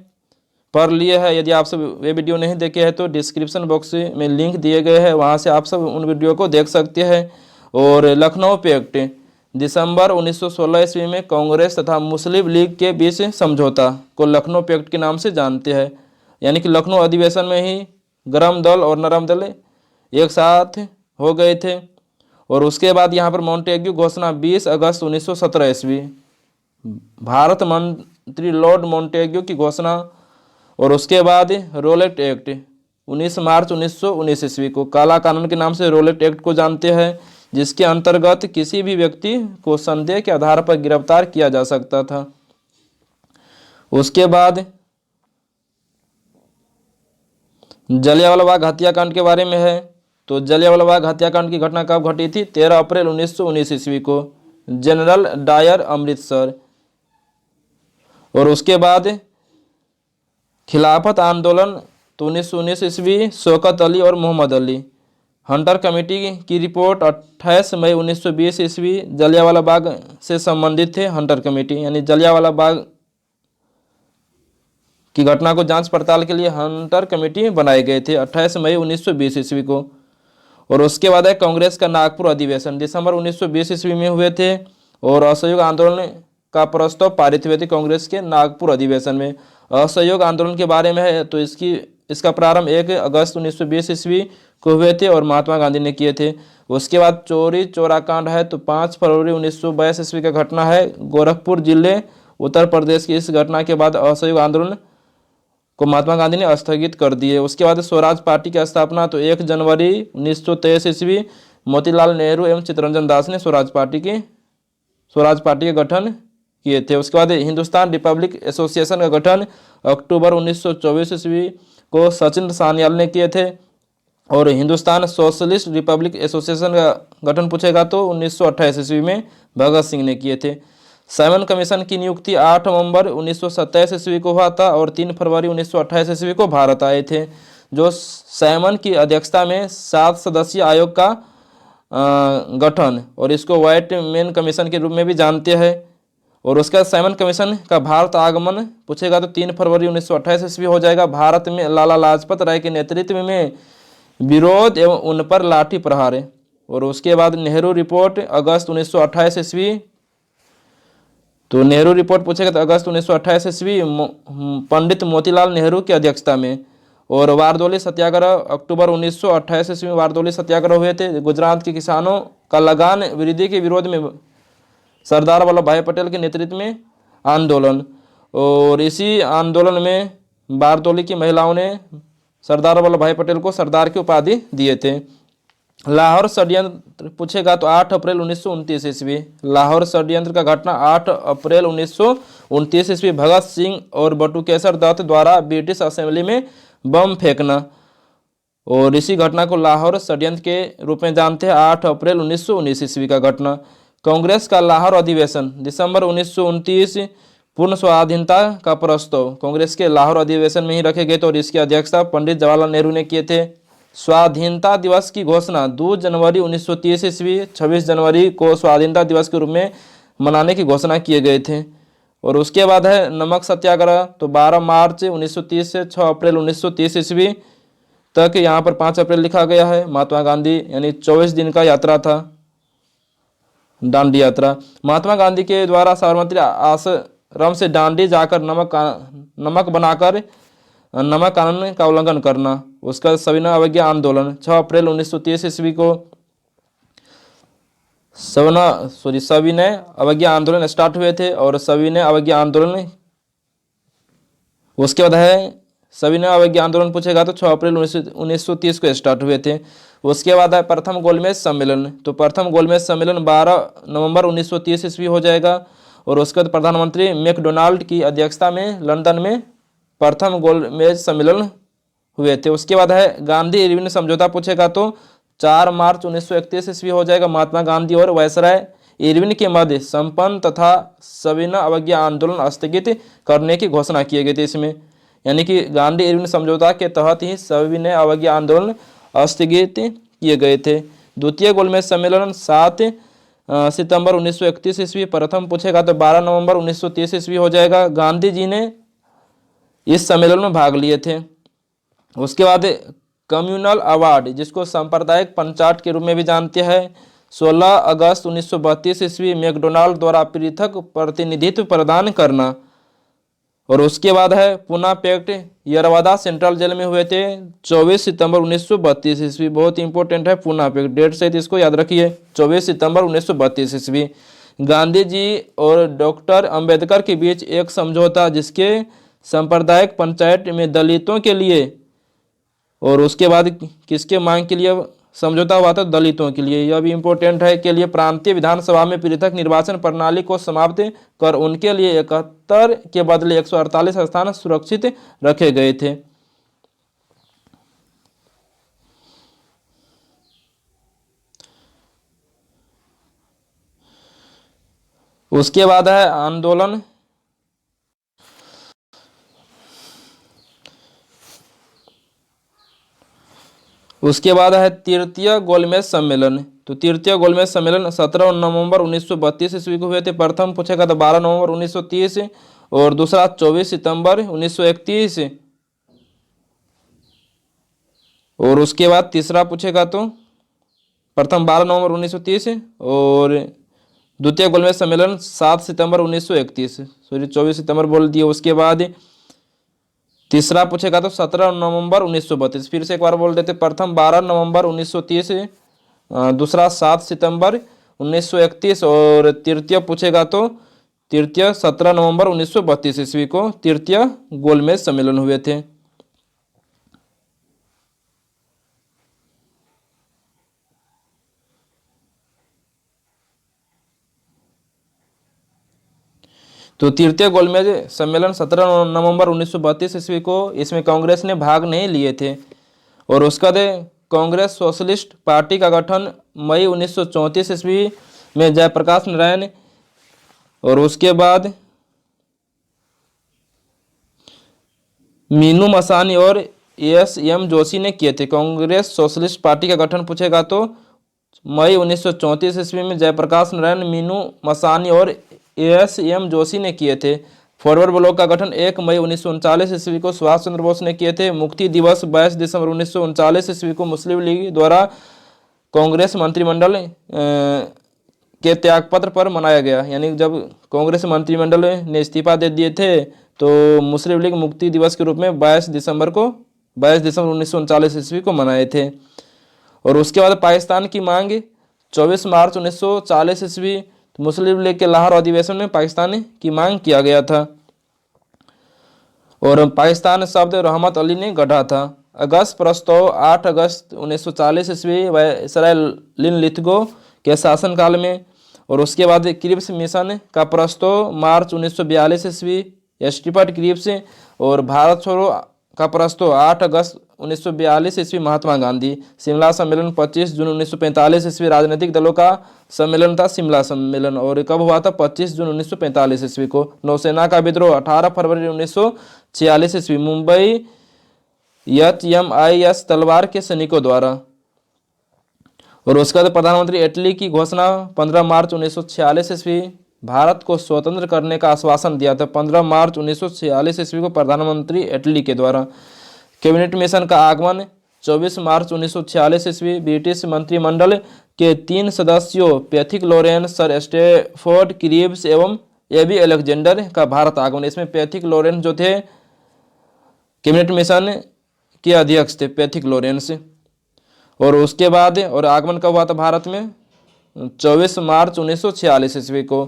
पढ़ लिए है। यदि आप सब वे वीडियो नहीं देखे हैं तो डिस्क्रिप्शन बॉक्स में लिंक दिए गए हैं, वहाँ से आप सब उन वीडियो को देख सकते हैं। और लखनऊ पैक्ट दिसंबर 1916 ईस्वी में कांग्रेस तथा मुस्लिम लीग के बीच समझौता को लखनऊ पैक्ट के नाम से जानते हैं। यानी कि लखनऊ अधिवेशन में ही गरम दल और नरम दल एक साथ हो गए थे। और उसके बाद यहाँ पर मॉन्टेग्यू घोषणा 20 अगस्त 1917 ईस्वी, भारत मंत्री लॉर्ड मॉन्टेग्यू की घोषणा। और उसके बाद रोलेट एक्ट 19 मार्च 1919 ईस्वी को काला कानून के नाम से रोलेट एक्ट को जानते हैं, जिसके अंतर्गत किसी भी व्यक्ति को संदेह के आधार पर गिरफ्तार किया जा सकता था। उसके बाद जलियांवाला बाग हत्याकांड के बारे में है। तो जलियांवाला बाग हत्याकांड की घटना कब घटी थी? 13 अप्रैल 1919 ईस्वी को, जनरल डायर, अमृतसर। और उसके बाद खिलाफत आंदोलन तो 1919 ईस्वी, शौकत अली और मोहम्मद अली। हंटर कमेटी की रिपोर्ट 28 मई 1920 ईस्वी, जलियांवाला बाग से संबंधित थे हंटर कमेटी, यानी जलियांवाला बाग की घटना को जांच पड़ताल के लिए हंटर कमेटी बनाए गए थे 28 मई 1920 ईस्वी को। और उसके बाद है कांग्रेस का नागपुर अधिवेशन, दिसंबर 1920 ईस्वी में हुए थे। और असहयोग आंदोलन का प्रस्ताव पारित हुए थे कांग्रेस के नागपुर अधिवेशन में। असहयोग आंदोलन के बारे में है तो इसका प्रारंभ 1 अगस्त 1920 ईस्वी को हुए थे और महात्मा गांधी ने किए थे। उसके बाद चोरी चौरा कांड है तो 5 फरवरी 1922 ईस्वी का घटना है, गोरखपुर जिले उत्तर प्रदेश की। इस घटना के बाद असहयोग आंदोलन को महात्मा गांधी ने स्थगित कर दिए। उसके बाद स्वराज पार्टी की स्थापना तो 1 जनवरी 1923 ईस्वी, मोतीलाल नेहरू एवं चित्तरंजन दास ने स्वराज पार्टी के गठन किए थे। उसके बाद हिंदुस्तान रिपब्लिक एसोसिएशन का गठन अक्टूबर 1924 ईस्वी को सचिन सान्याल ने किए थे। और हिंदुस्तान सोशलिस्ट रिपब्लिक एसोसिएशन का गठन पूछेगा तो 1928 ईस्वी में भगत सिंह ने किए थे। साइमन कमीशन की नियुक्ति 8 नवंबर 1927 ईस्वी को हुआ था और 3 फरवरी 1928 ईस्वी को भारत आए थे। जो साइमन की अध्यक्षता में 7 सदस्यीय आयोग का गठन, और इसको व्हाइट मैन कमीशन के रूप में भी जानते हैं। और उसका साइमन कमीशन का भारत आगमन पूछेगा तो 3 फरवरी 1928 ईस्वी हो जाएगा। भारत में लाला लाजपत राय के नेतृत्व में विरोध एवं उन पर लाठी प्रहार। और उसके बाद नेहरू रिपोर्ट अगस्त 1928 ईस्वी, तो नेहरू रिपोर्ट पूछेगा तो अगस्त 1928 ईस्वी पंडित मोतीलाल नेहरू की अध्यक्षता में। और वारदोली सत्याग्रह अक्टूबर 1928 ईस्वी में वारदोली सत्याग्रह हुए थे। गुजरात के किसानों का लगान वृद्धि के विरोध में सरदार वल्लभ भाई पटेल के नेतृत्व में आंदोलन। और इसी आंदोलन में बारदोली की महिलाओं ने सरदार वल्लभ भाई पटेल को सरदार की उपाधि दिए थे। लाहौर षड्यंत्र पूछेगा तो 8 अप्रैल 1929 ईस्वी, लाहौर षड्यंत्र का घटना 8 अप्रैल 1929 ईस्वी, भगत सिंह और बटुकेश्वर दत्त द्वारा ब्रिटिश असेंबली में बम फेंकना। और इसी घटना को लाहौर षड्यंत्र के रूप में जानते हैं। 8 अप्रैल 1919 ईस्वी का घटना। कांग्रेस का लाहौर अधिवेशन दिसंबर 1929, पूर्ण स्वाधीनता का प्रस्ताव कांग्रेस के लाहौर अधिवेशन में ही रखे गए थे और इसकी अध्यक्षता पंडित जवाहरलाल नेहरू ने किए थे। स्वाधीनता दिवस की घोषणा 2 जनवरी 1930 ईस्वी, 26 जनवरी को स्वाधीनता दिवस के रूप में मनाने की घोषणा किए गए थे। और उसके बाद है नमक सत्याग्रह, तो 12 मार्च 1930 से 6 अप्रैल 1930 ईस्वी तक, यहाँ पर 5 अप्रैल लिखा गया है। महात्मा गांधी यानी 24 दिन का यात्रा था, दांडी यात्रा। महात्मा गांधी के द्वारा साबरमती आश्रम से दांडी जाकर नमक बनाकर नमक कानून का उल्लंघन करना, उसका सविनय अवज्ञा आंदोलन 6 अप्रैल 1930 ईस्वी को सविनय अवज्ञा आंदोलन स्टार्ट हुए थे। और सविनय अवज्ञा आंदोलन उसके बाद है सविनय अवज्ञा आंदोलन पूछेगा तो 6 अप्रैल 1930 को स्टार्ट हुए थे। उसके बाद है प्रथम गोलमेज सम्मेलन। तो प्रथम गोलमेज सम्मेलन 12 नवंबर 1930 ईस्वी हो जाएगा। और उसके बाद प्रधानमंत्री मैकडोनाल्ड की अध्यक्षता में लंदन में प्रथम गोलमेज सम्मेलन हुए थे। उसके बाद है गांधी इरविन समझौता पूछेगा तो 4 मार्च 1931 ईस्वी हो जाएगा। महात्मा गांधी और वायसराय इरविन के मध्य संपन्न तथा सविनय अवज्ञा आंदोलन स्थगित करने की घोषणा की गई थी इसमें, यानी कि गांधी इरविन समझौता के तहत ही सविनय अवज्ञा आंदोलन स्थगित किए गए थे। द्वितीय गोलमेज सम्मेलन 7 सितंबर 1931 ईस्वी। प्रथम पूछेगा तो 12 नवंबर 1930 ईस्वी हो जाएगा। गांधी जी ने इस सम्मेलन में भाग लिए थे। उसके बाद कम्युनल अवार्ड, जिसको सांप्रदायिक पंचायत के रूप में भी जानते हैं, 16 अगस्त 1932 ईस्वी मैकडोनाल्ड द्वारा पृथक प्रतिनिधित्व प्रदान करना। और उसके बाद है पूना पैक्ट यरवादा सेंट्रल जेल में हुए थे 24 सितंबर 1932 ईस्वी। बहुत इंपॉर्टेंट है पूना पैक्ट, डेट सहित इसको याद रखिए, 24 सितंबर 1932 ईस्वी। गांधी जी और डॉक्टर अंबेडकर के बीच एक समझौता, जिसके सांप्रदायिक पंचायत में दलितों के लिए, और उसके बाद किसके मांग के लिए समझौता हुआ था, दलितों के लिए, यह भी इंपॉर्टेंट है, के लिए प्रांतीय विधानसभा में पृथक निर्वाचन प्रणाली को समाप्त कर उनके लिए 71 के बदले 148 स्थान सुरक्षित रखे गए थे। उसके बाद है आंदोलन, उसके बाद है तृतीय गोलमेज सम्मेलन। तो तृतीय गोलमेज सम्मेलन 17 नवंबर 1932 ईस्वी को हुए थे। प्रथम पूछेगा तो 12 नवंबर 1930 और दूसरा 24 सितंबर 1931। और उसके बाद तीसरा पूछेगा तो प्रथम 12 नवंबर 1930 और द्वितीय गोलमेज सम्मेलन 7 सितंबर 1931, सॉरी 24 सितंबर बोल दिए। उसके बाद तीसरा पूछेगा तो 17 नवंबर 1932। फिर से एक बार बोल देते, प्रथम 12 नवंबर 1930, दूसरा 7 सितंबर 1931 और तृतीय पूछेगा तो तृतीय 17 नवंबर 1932 ईस्वी को तृतीय गोलमेज सम्मेलन हुए थे। तो तृतीय गोलमेज सम्मेलन 17 नवंबर 1932 ईस्वी को, इसमें कांग्रेस ने भाग नहीं लिए थे। और उसका कांग्रेस सोशलिस्ट पार्टी का गठन मई 1934 ईस्वी में जयप्रकाश नारायण और उसके बाद मीनू मसानी और एस.एम. जोशी ने किए थे। कांग्रेस सोशलिस्ट पार्टी का गठन पूछेगा तो मई 1934 ईस्वी में जयप्रकाश नारायण, मीनू मसानी और एस.एम. जोशी ने किए थे। फॉरवर्ड ब्लॉक का गठन 1 मई 1939 ईस्वी को सुभाष चंद्र बोस ने किए थे। मुक्ति दिवस 22 दिसंबर 1939 ईस्वी को मुस्लिम लीग द्वारा कांग्रेस मंत्रिमंडल के त्यागपत्र पर मनाया गया, यानी जब कांग्रेस मंत्रिमंडल ने इस्तीफा दे दिए थे तो मुस्लिम लीग मुक्ति दिवस के रूप में 22 दिसंबर 1939 ईस्वी को मनाए थे। और उसके बाद पाकिस्तान की मांग 24 मार्च 1940 ईस्वी, तो मुस्लिम लीग के लाहौर अधिवेशन में पाकिस्तान की मांग किया गया था और पाकिस्तान शब्द रहमत अली ने गढ़ा था। अगस्त प्रस्ताव 8 अगस्त 1940 ईस्वी वायसराय लिनलिथगो के शासनकाल में। और उसके बाद क्रिप्स मिशन का प्रस्ताव मार्च 1942 ईस्वी, स्टीफर्ड क्रिप्स। और भारत छोड़ो का प्रस्ताव 8 अगस्त 1942 ईस्वी शिमला गांधी। शिमला सम्मेलन 25 जून 1945 ईस्वी, राजनीतिक दलों का सम्मेलन था शिमला सम्मेलन। और कब हुआ था? 25 जून 1945 ईस्वी को। नौसेना का विद्रोह 18 फरवरी 1946 ईस्वी, मुंबई HMIS तलवार के सैनिकों द्वारा। और उसके बाद प्रधानमंत्री इटली की घोषणा 15 मार्च 1946 ईस्वी, भारत को स्वतंत्र करने का आश्वासन दिया था 15 मार्च 1946 ईस्वी को प्रधानमंत्री इटली के द्वारा। कैबिनेट मिशन का आगमन 24 मार्च 1946 ईस्वी, ब्रिटिश मंत्रिमंडल के 3 सदस्यों पैथिक लॉरेंस, सर स्टेफोर्ड क्रीव्स एवं एबी अलेक्जेंडर का भारत आगमन। इसमें पैथिक लॉरेंस जो थे कैबिनेट मिशन के अध्यक्ष थे, पैथिक लॉरेंस। और उसके बाद और आगमन कब हुआ था भारत में? 24 मार्च 1946 ईस्वी को।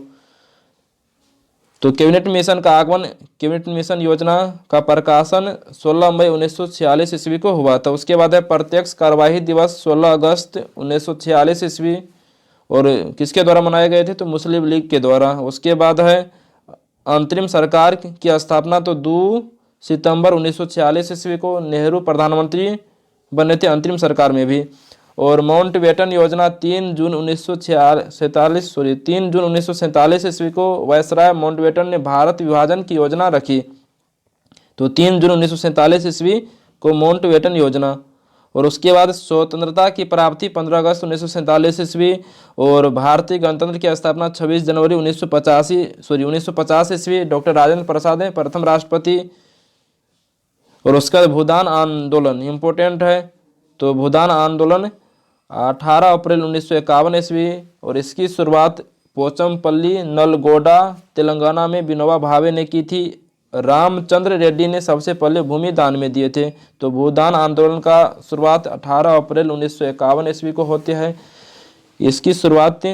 तो कैबिनेट मिशन का आगमन, कैबिनेट मिशन योजना का प्रकाशन 16 मई 1946 ईस्वी को हुआ था। उसके बाद है प्रत्यक्ष कार्यवाही दिवस 16 अगस्त 1946 ईस्वी, और किसके द्वारा मनाए गए थे? तो मुस्लिम लीग के द्वारा। उसके बाद है अंतरिम सरकार की स्थापना, तो 2 सितंबर 1946 ईस्वी को नेहरू प्रधानमंत्री बने थे अंतरिम सरकार में भी। और माउंटबेटन योजना 3 जून 1947 ईस्वी को वायसराय माउंटबेटन ने भारत विभाजन की योजना रखी। तो 3 जून 1947 ईस्वी को माउंटबेटन योजना। और उसके बाद स्वतंत्रता की प्राप्ति 15 अगस्त 1947 ईस्वी, और भारतीय गणतंत्र की स्थापना 26 जनवरी 1950 ईस्वी। डॉक्टर राजेंद्र प्रसाद है प्रथम राष्ट्रपति। और उसका भूदान आंदोलन इम्पोर्टेंट है, तो भूदान आंदोलन 18 अप्रैल 1951 ईस्वी, और इसकी शुरुआत पोचमपल्ली नलगोंडा तेलंगाना में विनोबा भावे ने की थी। रामचंद्र रेड्डी ने सबसे पहले भूमि दान में दिए थे। तो भूदान आंदोलन का शुरुआत 18 अप्रैल 1951 ईस्वी को होती है। इसकी शुरुआत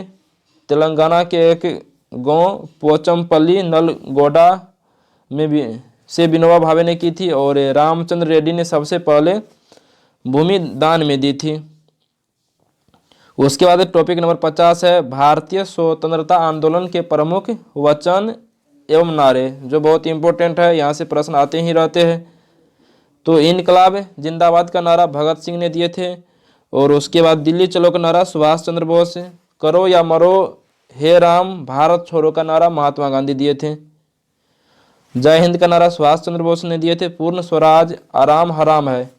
तेलंगाना के एक गांव पोचमपल्ली नलगोंडा में भी से विनोबा भावे ने की थी, और रामचंद्र रेड्डी ने सबसे पहले भूमि दान में दी थी। उसके बाद टॉपिक नंबर 50 है भारतीय स्वतंत्रता आंदोलन के प्रमुख वचन एवं नारे, जो बहुत इंपॉर्टेंट है, यहाँ से प्रश्न आते ही रहते हैं। तो इनकलाब जिंदाबाद का नारा भगत सिंह ने दिए थे। और उसके बाद दिल्ली चलो का नारा सुभाष चंद्र बोस, करो या मरो हे राम भारत छोड़ो का नारा महात्मा गांधी दिए थे। जय हिंद का नारा सुभाष चंद्र बोस ने दिए थे। पूर्ण स्वराज आराम हराम है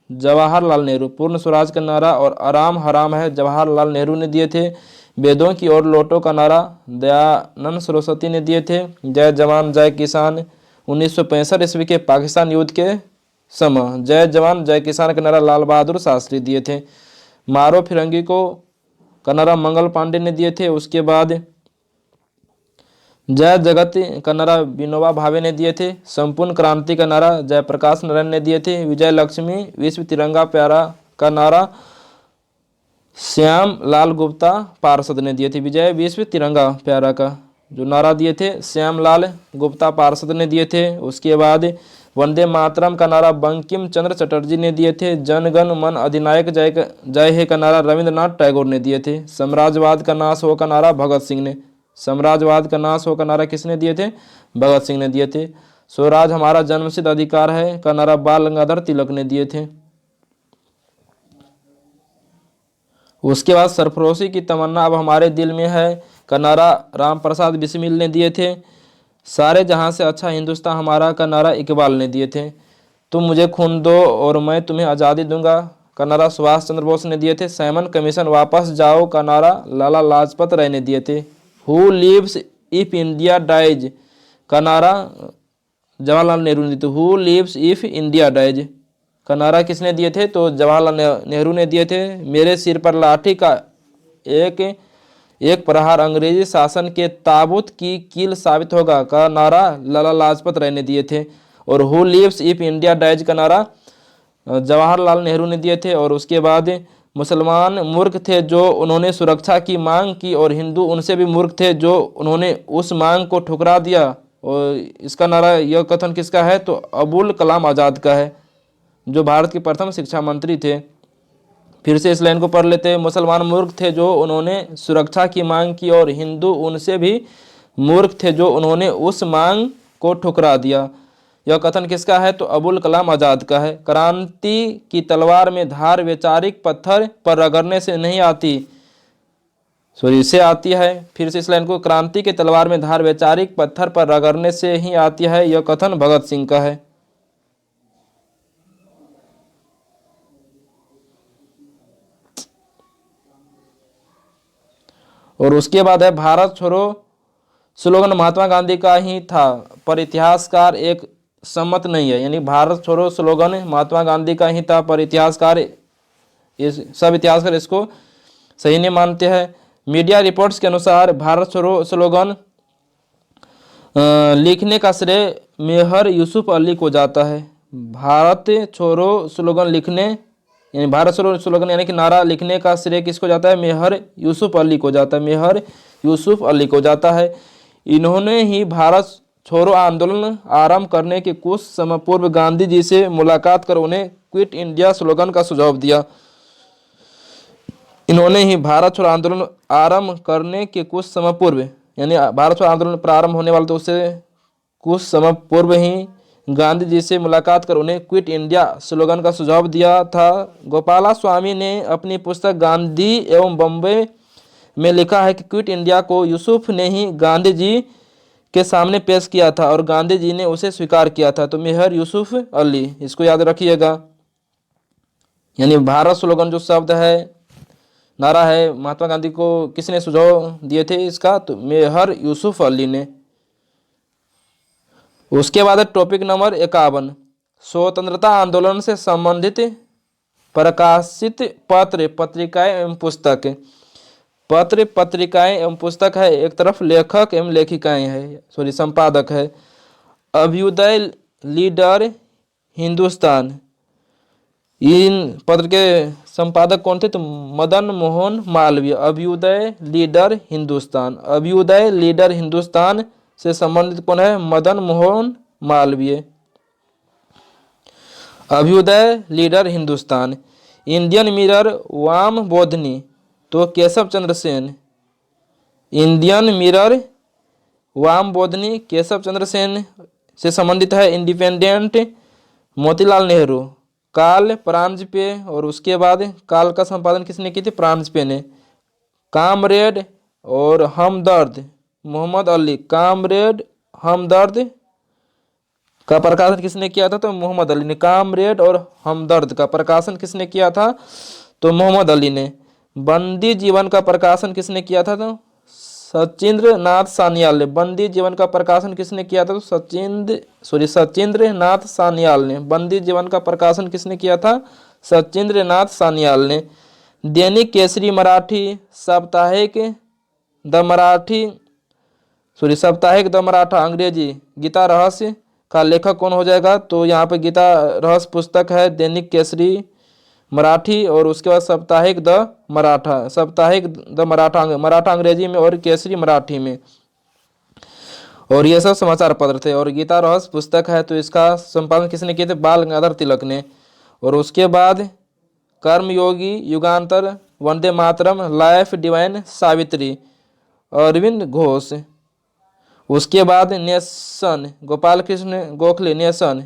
जवाहरलाल नेहरू, पूर्ण स्वराज का नारा और आराम हराम है जवाहरलाल नेहरू ने दिए थे। वेदों की ओर लौटो का नारा दयानंद सरस्वती ने दिए थे। जय जवान जय किसान 1965 ईस्वी के पाकिस्तान युद्ध के समय जय जवान जय किसान का नारा लाल बहादुर शास्त्री दिए थे। मारो फिरंगी को का नारा मंगल पांडे ने दिए थे। उसके बाद जय जगत का नारा विनोबा भावे ने दिए थे। संपूर्ण क्रांति का नारा जयप्रकाश नारायण ने दिए थे। विजय लक्ष्मी विश्व तिरंगा प्यारा का नारा श्याम लाल गुप्ता पार्षद ने दिए थे। विजय विश्व तिरंगा प्यारा का जो नारा दिए थे श्याम लाल गुप्ता पार्षद ने दिए थे। उसके बाद वंदे मातरम का नारा बंकिम चंद्र चटर्जी ने दिए थे। जन गण मन अधिनायक जय हे का नारा रविंद्रनाथ टैगोर ने दिए थे। साम्राज्यवाद का नाश हो का नारा भगत सिंह ने, साम्राज्यवाद का नाश हो का नारा किसने दिए थे? भगत सिंह ने दिए थे। स्वराज हमारा जन्मसिद्ध अधिकार है का नारा बाल गंगाधर तिलक ने दिए थे। उसके बाद सरफरोशी की तमन्ना अब हमारे दिल में है का नारा राम प्रसाद बिस्मिल ने दिए थे। सारे जहां से अच्छा हिंदुस्तान हमारा का नारा इकबाल ने दिए थे। तुम मुझे खून दो और मैं तुम्हें आज़ादी दूंगा का नारा सुभाष चंद्र बोस ने दिए थे। साइमन कमीशन वापस जाओ का नारा लाला लाजपत राय ने दिए थे। Who lives if India dies का नारा जवाहरलाल नेहरू ने दिए थे। Who lives if India dies का नारा किसने दिए थे? तो जवाहरलाल नेहरू ने दिए थे। मेरे सिर पर लाठी का एक प्रहार अंग्रेजी शासन के ताबूत की कील साबित होगा का नारा लाला लाजपत राय ने दिए थे। और who lives if India dies का नारा जवाहरलाल नेहरू ने दिए थे। और उसके बाद मुसलमान मूर्ख थे जो उन्होंने सुरक्षा की मांग की और हिंदू उनसे भी मूर्ख थे जो उन्होंने उस मांग को ठुकरा दिया। और इसका नारा यह कथन किसका है? तो अबुल कलाम आज़ाद का है जो भारत के प्रथम शिक्षा मंत्री थे। फिर से इस लाइन को पढ़ लेते हैं। मुसलमान मूर्ख थे जो उन्होंने सुरक्षा की मांग की और हिंदू उनसे भी मूर्ख थे जो उन्होंने उस मांग को ठुकरा दिया। यह कथन किसका है? तो अबुल कलाम आज़ाद का है। क्रांति की तलवार में धार वैचारिक पत्थर पर रगड़ने से नहीं आती, से आती है। फिर से इस लाइन को, क्रांति की तलवार में धार वैचारिक पत्थर पर रगड़ने से ही आती है। यह कथन भगत सिंह का है। और उसके बाद है भारत छोड़ो स्लोगन महात्मा गांधी का ही था पर इतिहासकार एक सम्मत नहीं है। यानी भारत छोड़ो स्लोगन महात्मा गांधी का ही था पर इतिहासकार सब इतिहासकार इसको सही नहीं मानते हैं। मीडिया रिपोर्ट्स के अनुसार भारत छोड़ो स्लोगन लिखने का श्रेय मेहर यूसुफ अली को जाता है। भारत छोड़ो स्लोगन लिखने यानी भारत छोड़ो स्लोगन यानी कि नारा लिखने का श्रेय किसको जाता है? मेहर यूसुफ अली को जाता है। मेहर यूसुफ अली को जाता है। इन्होंने ही भारत छोड़ो आंदोलन आरंभ करने के कुछ समय पूर्व गांधी जी से मुलाकात कर उन्हें क्विट इंडिया स्लोगन का सुझाव दिया। इन्होंने ही भारत छोड़ो आंदोलन आरंभ करने के कुछ समय पूर्व, यानी भारत छोड़ो आंदोलन प्रारंभ होने वाला तो उससे कुछ समय पूर्व ही गांधी जी से मुलाकात कर उन्हें क्विट इंडिया स्लोगन का सुझाव दिया था। गोपाला स्वामी ने अपनी पुस्तक गांधी एवं बॉम्बे में लिखा है कि क्विट इंडिया को यूसुफ ने ही गांधी जी के सामने पेश किया था और गांधी जी ने उसे स्वीकार किया था। तो मेहर यूसुफ अली, इसको याद रखिएगा। यानी भारत स्लोगन जो शब्द है, नारा है, महात्मा गांधी को किसने सुझाव दिए थे इसका? तो मेहर यूसुफ अली ने। उसके बाद टॉपिक नंबर 51, स्वतंत्रता आंदोलन से संबंधित प्रकाशित पत्र पत्रिकाएं एवं पुस्तक। पत्र पत्रिकाएं एवं पुस्तक है, एक तरफ लेखक एवं लेखिकाएं है, संपादक है। अभ्युदय, लीडर, हिंदुस्तान, इन पत्र के संपादक कौन थे? तो मदन मोहन मालवीय। अभ्युदय, लीडर, हिंदुस्तान। अभ्युदय, लीडर, हिंदुस्तान से संबंधित कौन है? Madan Mohan Malaviya. Abhyudaya, Leader, Hindustan. Indian Mirror, Vama Bodhini, तो केशव चंद्र सेन। इंडियन मिरर, वाम बोधनी, केशव चंद्र सेन से संबंधित है। इंडिपेंडेंट, मोतीलाल नेहरू। काल, प्रांजपे, और उसके बाद काल का संपादन किसने की थी? प्रांजपे ने। कामरेड और हमदर्द, मोहम्मद अली। कामरेड, हमदर्द का प्रकाशन किसने किया था? तो मोहम्मद अली ने। कामरेड और हमदर्द का प्रकाशन किसने किया था? तो मोहम्मद अली ने। बंदी जीवन का प्रकाशन किसने किया था? तो सचिंद्र नाथ सान्याल ने। बंदी जीवन का प्रकाशन किसने किया था? तो सचिंद्र नाथ सान्याल ने। बंदी जीवन का प्रकाशन किसने किया था? सचिंद्र नाथ सान्याल ने। दैनिक केसरी मराठी, साप्ताहिक द मराठा अंग्रेजी, गीता रहस्य का लेखक कौन हो जाएगा? तो यहाँ पे गीता रहस्य पुस्तक है, दैनिक केसरी मराठी, और उसके बाद साप्ताहिक द मराठा अंग्रेजी में और केसरी मराठी में, और ये सब समाचार पत्र थे। और गीता रहस्य पुस्तक है, तो इसका संपादन किसने किए थे? बाल गंगाधर तिलक ने। और उसके बाद कर्मयोगी, युगांतर, वंदे मातरम, लाइफ डिवाइन, सावित्री, अरविंद घोष। उसके बाद नेशन, गोपाल कृष्ण गोखले। नेशन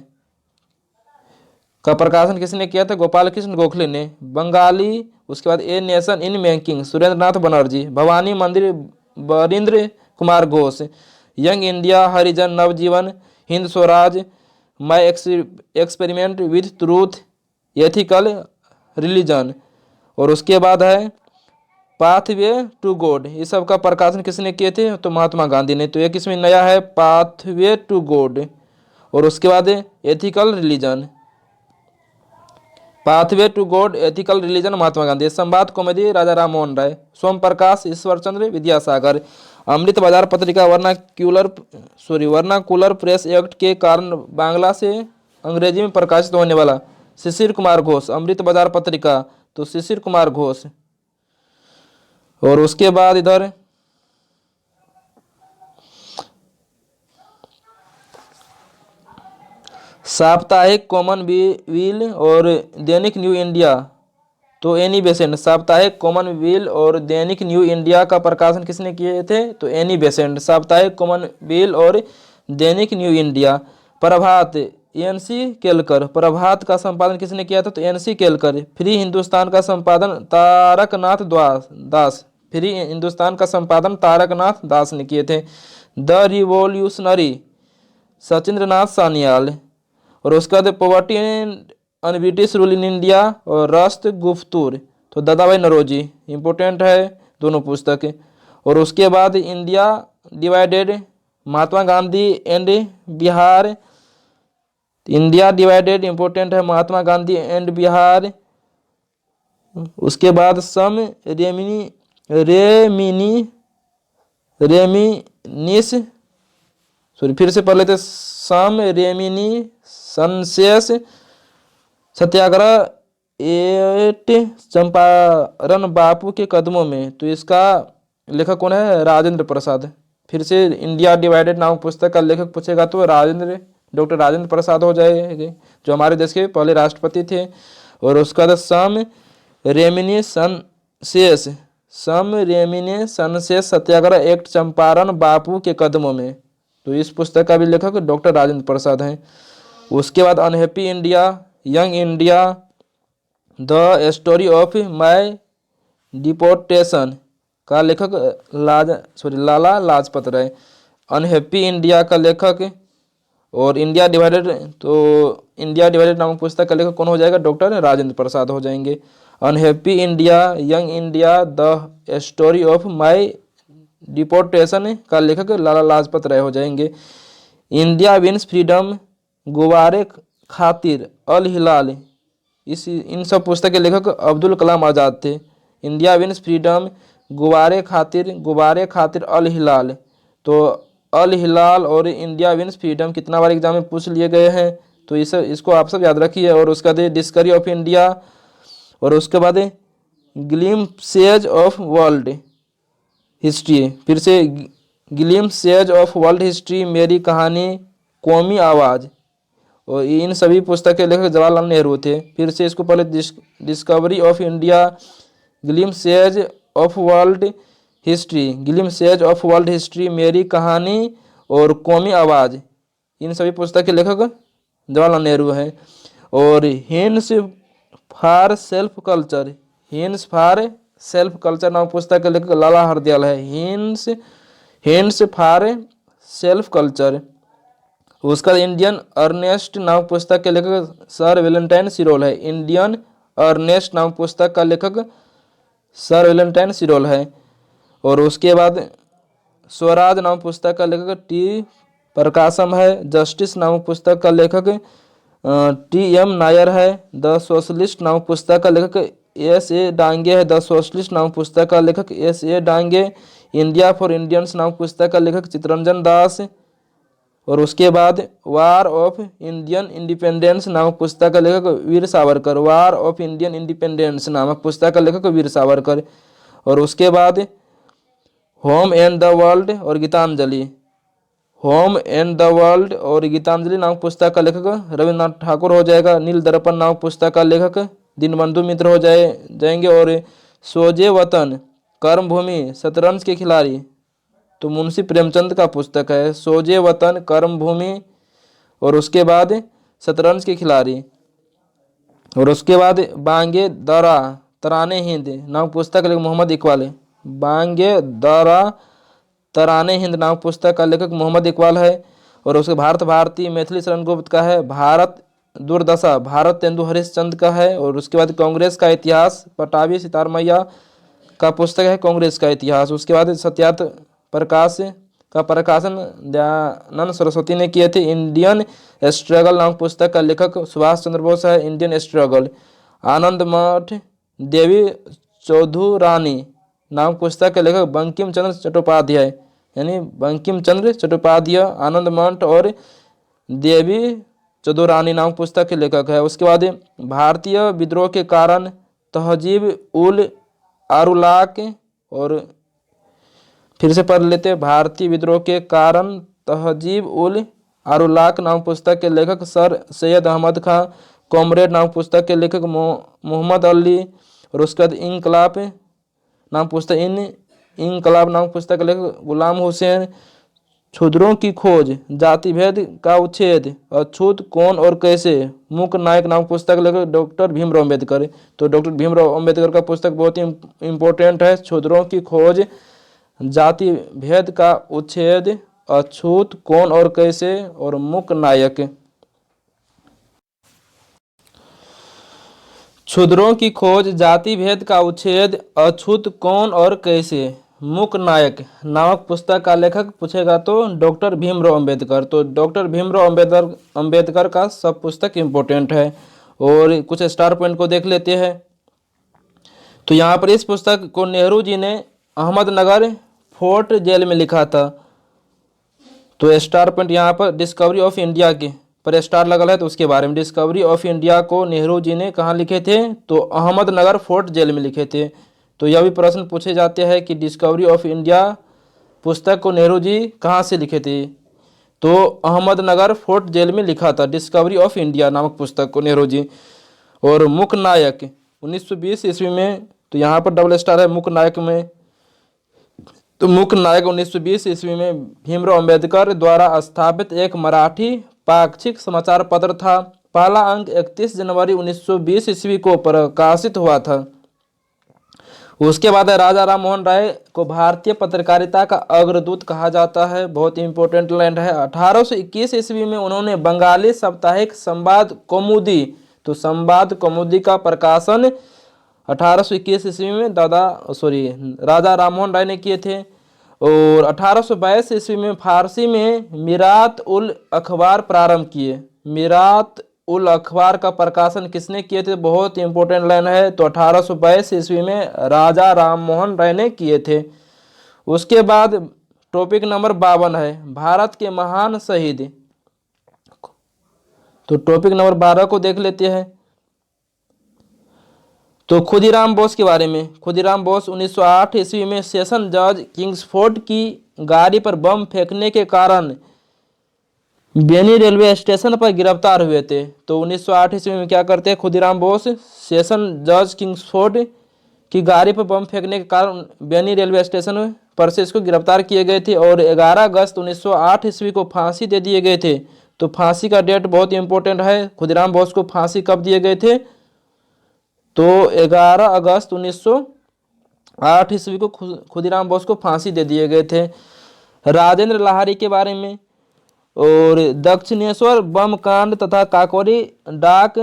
का प्रकाशन किसने किया था? गोपाल कृष्ण गोखले ने। बंगाली, उसके बाद a nation in making, Surendra Nath Banerjee. Bhavani Mandir, Barindra Kumar Ghosh. Young India, Harijan Navjivan. Hind Swaraj, my experiment with truth, ethical religion. और उसके बाद है पाथवे टू गॉड। इस सब का प्रकाशन किसने किए थे? तो महात्मा गांधी ने। तो एक इसमें नया है, पाथवे टू गॉड। और उसके बाद ethical religion, pathway to God, ethical religion, Mahatma Gandhi. Sambad Kaumudi, Raja Ram Mohan Roy. Som Prakash, Ishwar Chandra Vidyasagar. Amrita Bazar Patrika vernacular press act के कारण बांग्ला से अंग्रेजी में प्रकाशित होने वाला। शिशिर कुमार घोष। अमृत बाजार पत्रिका, तो शिशिर कुमार घोष। और उसके बाद इधर साप्ताहिक कॉमनवेल्थ और दैनिक न्यू इंडिया, तो एनी बेसेंट। साप्ताहिक कॉमनवेल्थ और दैनिक न्यू इंडिया का प्रकाशन किसने किए थे? तो एनी बेसेंट। साप्ताहिक कॉमनवेल्थ और दैनिक न्यू इंडिया। प्रभात, एनसी केलकर। प्रभात का संपादन किसने किया था? तो एनसी केलकर। फ्री हिंदुस्तान का संपादन तारकनाथ दास। फ्री हिंदुस्तान का संपादन तारकनाथ दास ने किए थे। The revolutionary, Sachindra Nath Sanyal. और उसके बाद poverty and British rule in India और राष्ट्र गुफ्तूर, तो दादाभाई नौरोजी। इंपोर्टेंट है दोनों पुस्तक। और उसके बाद India divided, Mahatma Gandhi and Bihar. India divided, important है, महात्मा गांधी एंड बिहार। उसके बाद सम फिर से पढ़ लेते। सम रेमिनी संशेष सत्याग्रह एट चंपारण बापू के कदमों में, तो इसका लेखक कौन है? राजेंद्र प्रसाद। फिर से इंडिया डिवाइडेड नामक पुस्तक का लेखक पूछेगा तो डॉक्टर राजेंद्र प्रसाद हो जाएंगे, जो हमारे देश के पहले राष्ट्रपति थे। और उसका बाद सम रेमिनेसंसेस सत्याग्रह एक्ट चंपारण बापू के कदमों में, तो इस पुस्तक का भी लेखक डॉक्टर राजेंद्र प्रसाद हैं। उसके बाद unhappy India, young India, the story of my deportation का लेखक लाला लाजपत राय। अनहैप्पी इंडिया का लेखक, और इंडिया डिवाइडेड, तो इंडिया डिवाइडेड नामक पुस्तक का लेखक कौन हो जाएगा? डॉक्टर राजेंद्र प्रसाद हो जाएंगे। Unhappy India, young India, the story of my deportation का लेखक लाला लाजपत राय हो जाएंगे। इंडिया विंस फ्रीडम, गुब्बारे खातिर, अल हिलाल, इन सब पुस्तक के लेखक अब्दुल कलाम आज़ाद थे। इंडिया विंस फ्रीडम, गुब्बारे खातिर, अल हिलाल, तो अल हिलाल और इंडिया विंस फ्रीडम कितना बार एग्जाम में पूछ लिए गए हैं, तो इसको आप सब याद रखिए। और उसका दे डिस्कवरी ऑफ इंडिया, और उसके बाद ग्लिम्पसेज ऑफ वर्ल्ड हिस्ट्री, फिर से glimpses of world history, Meri कहानी, कौमी आवाज़, और इन सभी पुस्तक के लेखक जवाहरलाल नेहरू थे। फिर से इसको पहले discovery of India, glimpses of world history, Meri Kahani और कौमी आवाज़, इन सभी पुस्तक के लेखक जवाहरलाल नेहरू हैं। और हिंट्स फॉर सेल्फ कल्चर नामक पुस्तक के लेखक लाला हरदयाल है। Hints for self culture. उसका इंडियन अर्नेस्ट नामक पुस्तक के लेखक सर वैलेंटाइन सिरोल है। इंडियन अर्नेस्ट नामक पुस्तक का लेखक सर वैलेंटाइन सिरोल है। और उसके बाद स्वराज नामक पुस्तक का लेखक टी प्रकाशम है। जस्टिस नामक पुस्तक का लेखक टी.एम. नायर है। द सोशलिस्ट नामक पुस्तक का लेखक एस.ए. डांगे है। इंडिया फॉर इंडियंस नामक पुस्तक का लेखक चित्तरंजन दास। और उसके बाद वार ऑफ इंडियन इंडिपेंडेंस नामक पुस्तक का लेखक वीर सावरकर। और उसके बाद होम एंड द वर्ल्ड और गीतांजलि नामक पुस्तक का लेखक रविन्द्रनाथ ठाकुर हो जाएगा। नील दर्पण नामक पुस्तक का लेखक दीनबंधु मित्र हो जाएंगे। और सोजे वतन, कर्मभूमि, शतरंज के खिलाड़ी, तो मुंशी प्रेमचंद का पुस्तक है। सोजे वतन, कर्मभूमि, और उसके बाद शतरंज के खिलाड़ी। और उसके बाद बांगे दरा तराने हिंद नामक पुस्तक का लेखक मोहम्मद इकबाल। बांगे दरा तराने हिंद नामक पुस्तक का लेखक मोहम्मद इकबाल है। और उसके भारत भारती मैथिली शरण गुप्त का है। भारत दुर्दशा भारत तेंदु हरिश्चंद्र का है। और उसके बाद कांग्रेस का इतिहास पटाभी सितारमैया का पुस्तक है, कांग्रेस का इतिहास। उसके बाद सत्यार्थ प्रकाश का प्रकाशन दयानंद सरस्वती ने किए थे। इंडियन स्ट्रगल नामक पुस्तक का लेखक सुभाष चंद्र बोस है। Indian struggle. आनंद मठ देवी चौधुरानी नामक पुस्तक के लेखक बंकिम चंद्र चट्टोपाध्याय, यानी बंकिम चंद्र चट्टोपाध्याय आनंद मठ और देवी चौधुरानी नामक पुस्तक के लेखक है। उसके बाद भारतीय विद्रोह के कारण तहजीब उल आरुलाक, और फिर से पढ़ लेते हैं। भारतीय विद्रोह के कारण तहजीब उल आरुलाक नामक पुस्तक के लेखक सर सैयद अहमद खां। कॉमरेड नामक पुस्तक के लेखक मोहम्मद अली। और उसके बाद इनकलाब नामक पुस्तक के लेखक गुलाम हुसैन। क्षुद्रों की खोज, जाति भेद का उच्छेद, अछूत कौन और कैसे, मूक नायक नामक पुस्तक लेखक डॉक्टर भीमराव अम्बेडकर। तो डॉक्टर भीमराव अम्बेडकर का पुस्तक बहुत ही इम्पोर्टेंट है। क्षुद्रों की खोज, जाति भेद का उच्छेद, अछूत कौन और कैसे, और मूक नायक। क्षुद्रों की खोज, जाति भेद का उच्छेद, अछूत कौन और कैसे, मूक नायक नामक पुस्तक का लेखक पूछेगा तो डॉक्टर भीमराव अम्बेडकर। तो डॉक्टर भीमराव अम्बेडकर का सब पुस्तक इम्पोर्टेंट है। और कुछ स्टार पॉइंट को देख लेते हैं। तो यहाँ पर इस पुस्तक को नेहरू जी ने अहमदनगर फोर्ट जेल में लिखा था। तो स्टार पॉइंट यहाँ पर डिस्कवरी ऑफ इंडिया के पर स्टार लगल है, तो उसके बारे में। डिस्कवरी ऑफ इंडिया को नेहरू जी ने कहाँ लिखे थे? तो अहमदनगर फोर्ट जेल में लिखे थे। तो यह भी प्रश्न पूछे जाते हैं कि डिस्कवरी ऑफ इंडिया पुस्तक को नेहरू जी कहाँ से लिखे थे? तो अहमदनगर फोर्ट जेल में लिखा था, डिस्कवरी ऑफ इंडिया नामक पुस्तक को नेहरू जी। और मुख्य नायक 1920 ईस्वी में, तो यहाँ पर डबल स्टार है मुख्य नायक में। तो मुख्य नायक 1920 ईस्वी में भीमराव अंबेडकर द्वारा स्थापित एक मराठी पाक्षिक समाचार पत्र था। पहला अंक 31 जनवरी 1920 ईस्वी को प्रकाशित हुआ था। उसके बाद राजा राम मोहन राय को भारतीय पत्रकारिता का अग्रदूत कहा जाता है, बहुत इंपॉर्टेंट लैंड है। 1821 ईस्वी में उन्होंने बंगाली साप्ताहिक संवाद कौमुदी, तो संवाद कौमुदी का प्रकाशन 1821 ईस्वी में राजा राम मोहन राय ने किए थे। और 1822 ईस्वी में फारसी में मीरात उल अखबार प्रारंभ किए। मीरात उल अखबार का प्रकाशन किसने किए थे? बहुत इंपॉर्टेंट लाइन है। तो 1822 ईस्वी में राजा राम मोहन राय ने किए थे। उसके बाद टॉपिक नंबर 52 है भारत के महान शहीद। तो टॉपिक नंबर 12 को देख लेते हैं। तो खुदीराम बोस के बारे में। खुदीराम बोस 1908 ईस्वी में सेशन जज किंग्सफोर्ड की गाड़ी पर बम फेंकने के कारण बेनी रेलवे स्टेशन पर गिरफ्तार हुए थे। तो 1908 ईस्वी में क्या करते हैं खुदीराम बोस? सेशन जज किंग्सफोर्ड की गाड़ी पर बम फेंकने के कारण बेनी रेलवे स्टेशन पर से इसको गिरफ्तार किए गए थे। और 11 अगस्त 1908 ईस्वी को फांसी दे दिए गए थे। तो फांसी का डेट बहुत इंपॉर्टेंट है। खुदीराम बोस को फांसी कब दिए गए थे? तो 11 अगस्त 1908 ईस्वी को खुदीराम बोस को फांसी दे दिए गए थे। राजेंद्र लाहिड़ी के बारे में। और दक्षिणेश्वर बम कांड तथा काकोरी डाक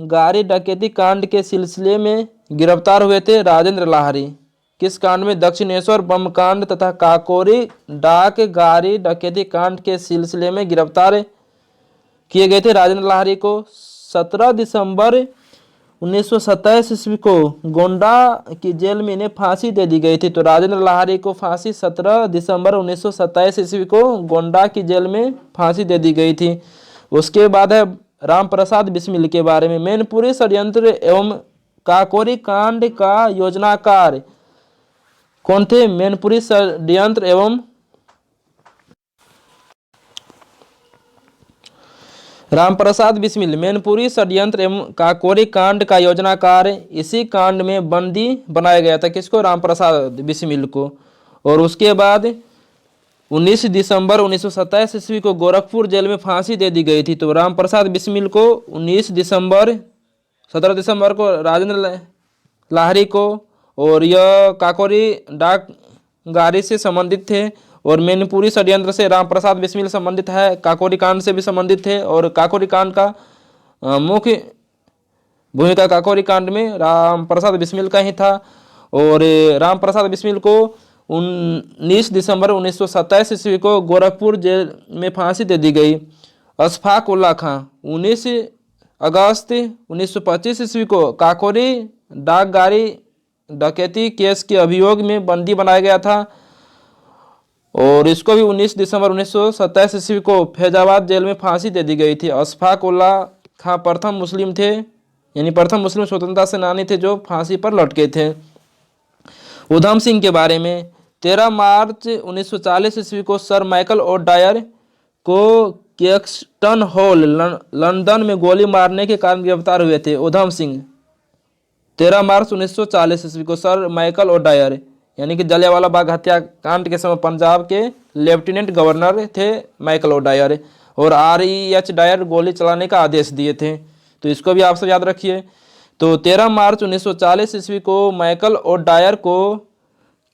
गाड़ी डकैती कांड के सिलसिले में गिरफ्तार हुए थे राजेंद्र लाहिड़ी। किस कांड में? दक्षिणेश्वर बम कांड तथा काकोरी डाक गाड़ी डकैती कांड के सिलसिले में गिरफ्तार किए गए थे राजेंद्र लाहिड़ी को। 17 दिसंबर 1927 ईस्वी को गोंडा की जेल में इन्हें फांसी दे दी गई थी। तो राजेंद्र लाहिड़ी को फांसी 17 दिसंबर 1927 ईस्वी को गोंडा की जेल में फांसी दे दी गई थी। उसके बाद है राम प्रसाद बिस्मिल के बारे में। मैनपुरी षड्यंत्र एवं काकोरी कांड का योजनाकार कौन थे? मैनपुरी षड्यंत्र एवं रामप्रसाद बिस्मिल मैनपुरी षड्यंत्र एवं काकोरी कांड का योजनाकार। इसी कांड में बंदी बनाया गया था। किसको? रामप्रसाद बिस्मिल को। और उसके बाद 19 दिसंबर 1927 ईस्वी को गोरखपुर जेल में फांसी दे दी गई थी। तो रामप्रसाद बिस्मिल को 17 दिसंबर को राजेंद्र लाहिड़ी को, और यह काकोरी डाक गाड़ी से संबंधित थे। और मैनपुरी षड्यंत्र से रामप्रसाद बिस्मिल संबंधित है, काकोरी कांड से भी संबंधित थे। और काकोरी कांड का मुख्य भूमिका काकोरी कांड में रामप्रसाद बिस्मिल का ही था। और रामप्रसाद बिस्मिल को 19 दिसंबर 1927 ईस्वी को गोरखपुर जेल में फांसी दे दी गई। अशफाक उल्ला खां 19 अगस्त 1925 ईस्वी को काकोरी डाक गाड़ी डकैती केस के अभियोग में बंदी बनाया गया था। और इसको भी 19 दिसंबर 1927 ईस्वी को फैजाबाद जेल में फांसी दे दी गई थी। अशफाक उल्ला खां प्रथम मुस्लिम थे, यानी प्रथम मुस्लिम स्वतंत्रता सेनानी थे जो फांसी पर लटके थे। उधम सिंह के बारे में। 13 मार्च 1940 ईस्वी को सर माइकल ओ डायर को कैक्सटन हॉल लंदन में गोली मारने के कारण गिरफ्तार हुए थे। उधम सिंह 13 मार्च 1940 ईस्वी को सर माइकल ओ डायर, यानी कि जलियांवाला बाग हत्याकांड के समय पंजाब के लेफ्टिनेंट गवर्नर थे माइकल ओ डायर। और REH डायर गोली चलाने का आदेश दिए थे। तो इसको भी आप सब याद रखिए। तो 13 मार्च 1940 ईस्वी को माइकल ओ डायर को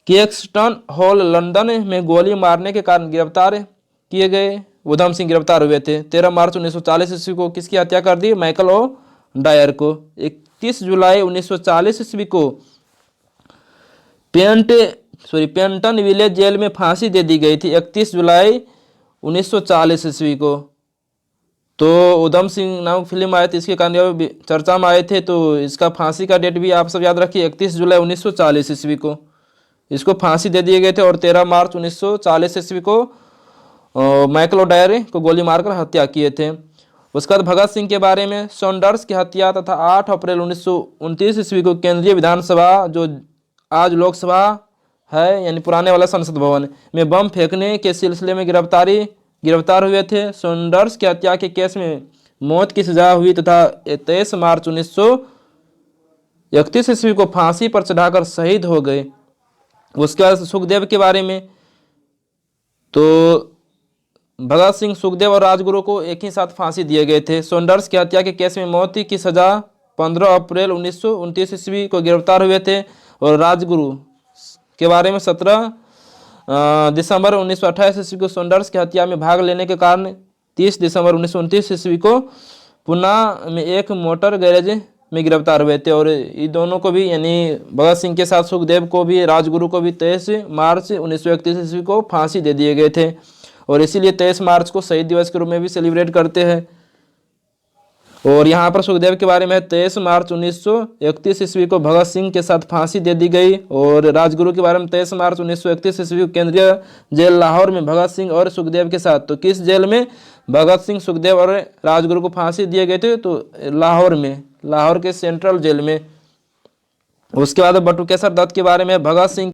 कैक्सटन हॉल लंदन में गोली मारने के कारण गिरफ्तार किए गए। उधम सिंह गिरफ्तार हुए थे 13 मार्च 1940 ईस्वी को। किसकी हत्या कर दी? माइकल ओ डायर को। 31 जुलाई 1940 ईस्वी को पेंटन विलेज जेल में फांसी दे दी गई थी 31 जुलाई 1940 ईस्वी को। तो उधम सिंह नामक फिल्म आए थे, इसके कारण चर्चा में आए थे। तो इसका फांसी का डेट भी आप सब याद रखिए 31 जुलाई 1940 ईस्वी को इसको फांसी दे दिए गए थे। और 13 मार्च 1940 ईस्वी को माइकल ओ डायर को गोली मारकर हत्या किए थे। उसके बाद भगत सिंह के बारे में। सॉन्डर्स की हत्या तथा 8 अप्रैल 1929 ईस्वी को केंद्रीय विधानसभा, जो आज लोकसभा है, यानी पुराने वाला संसद भवन में बम फेंकने के सिलसिले में गिरफ्तार हुए थे। सॉन्डर्स की हत्या के केस में मौत की सजा हुई तथा 23 मार्च 1931 ईस्वी को फांसी पर चढ़ाकर शहीद हो गए। उसके बाद सुखदेव के बारे में, तो भगत सिंह, सुखदेव और राजगुरु को एक ही साथ फांसी दिए गए थे। सॉन्डर्स की हत्या के केस में मौत की सजा 15 अप्रैल 1929 ईस्वी को गिरफ्तार हुए थे। और राजगुरु के बारे में 17 दिसंबर 1928 ईस्वी को सॉन्डर्स की हत्या में भाग लेने के कारण 30 दिसंबर 1929 ईस्वी को पुणे में एक मोटर गैरेज में गिरफ्तार हुए थे। और ये दोनों को भी, यानी भगत सिंह के साथ सुखदेव को भी, राजगुरु को भी 23 मार्च 1931 ईस्वी को फांसी दे दिए गए थे। और इसीलिए 23 मार्च को शहीद दिवस के रूप में भी सेलिब्रेट करते हैं। और यहाँ पर सुखदेव के बारे में 23 मार्च 1931 ईस्वी को भगत सिंह के साथ फांसी दे दी गई। और राजगुरु के बारे में 23 मार्च 1931 ईस्वी को केंद्रीय जेल लाहौर में भगत सिंह और सुखदेव के साथ, तो किस जेल में भगत सिंह, सुखदेव और राजगुरु को फांसी दिए गए थे, तो लाहौर में, लाहौर के सेंट्रल जेल में। उसके बाद बटुकेश्वर दत्त के बारे में, भगत सिंह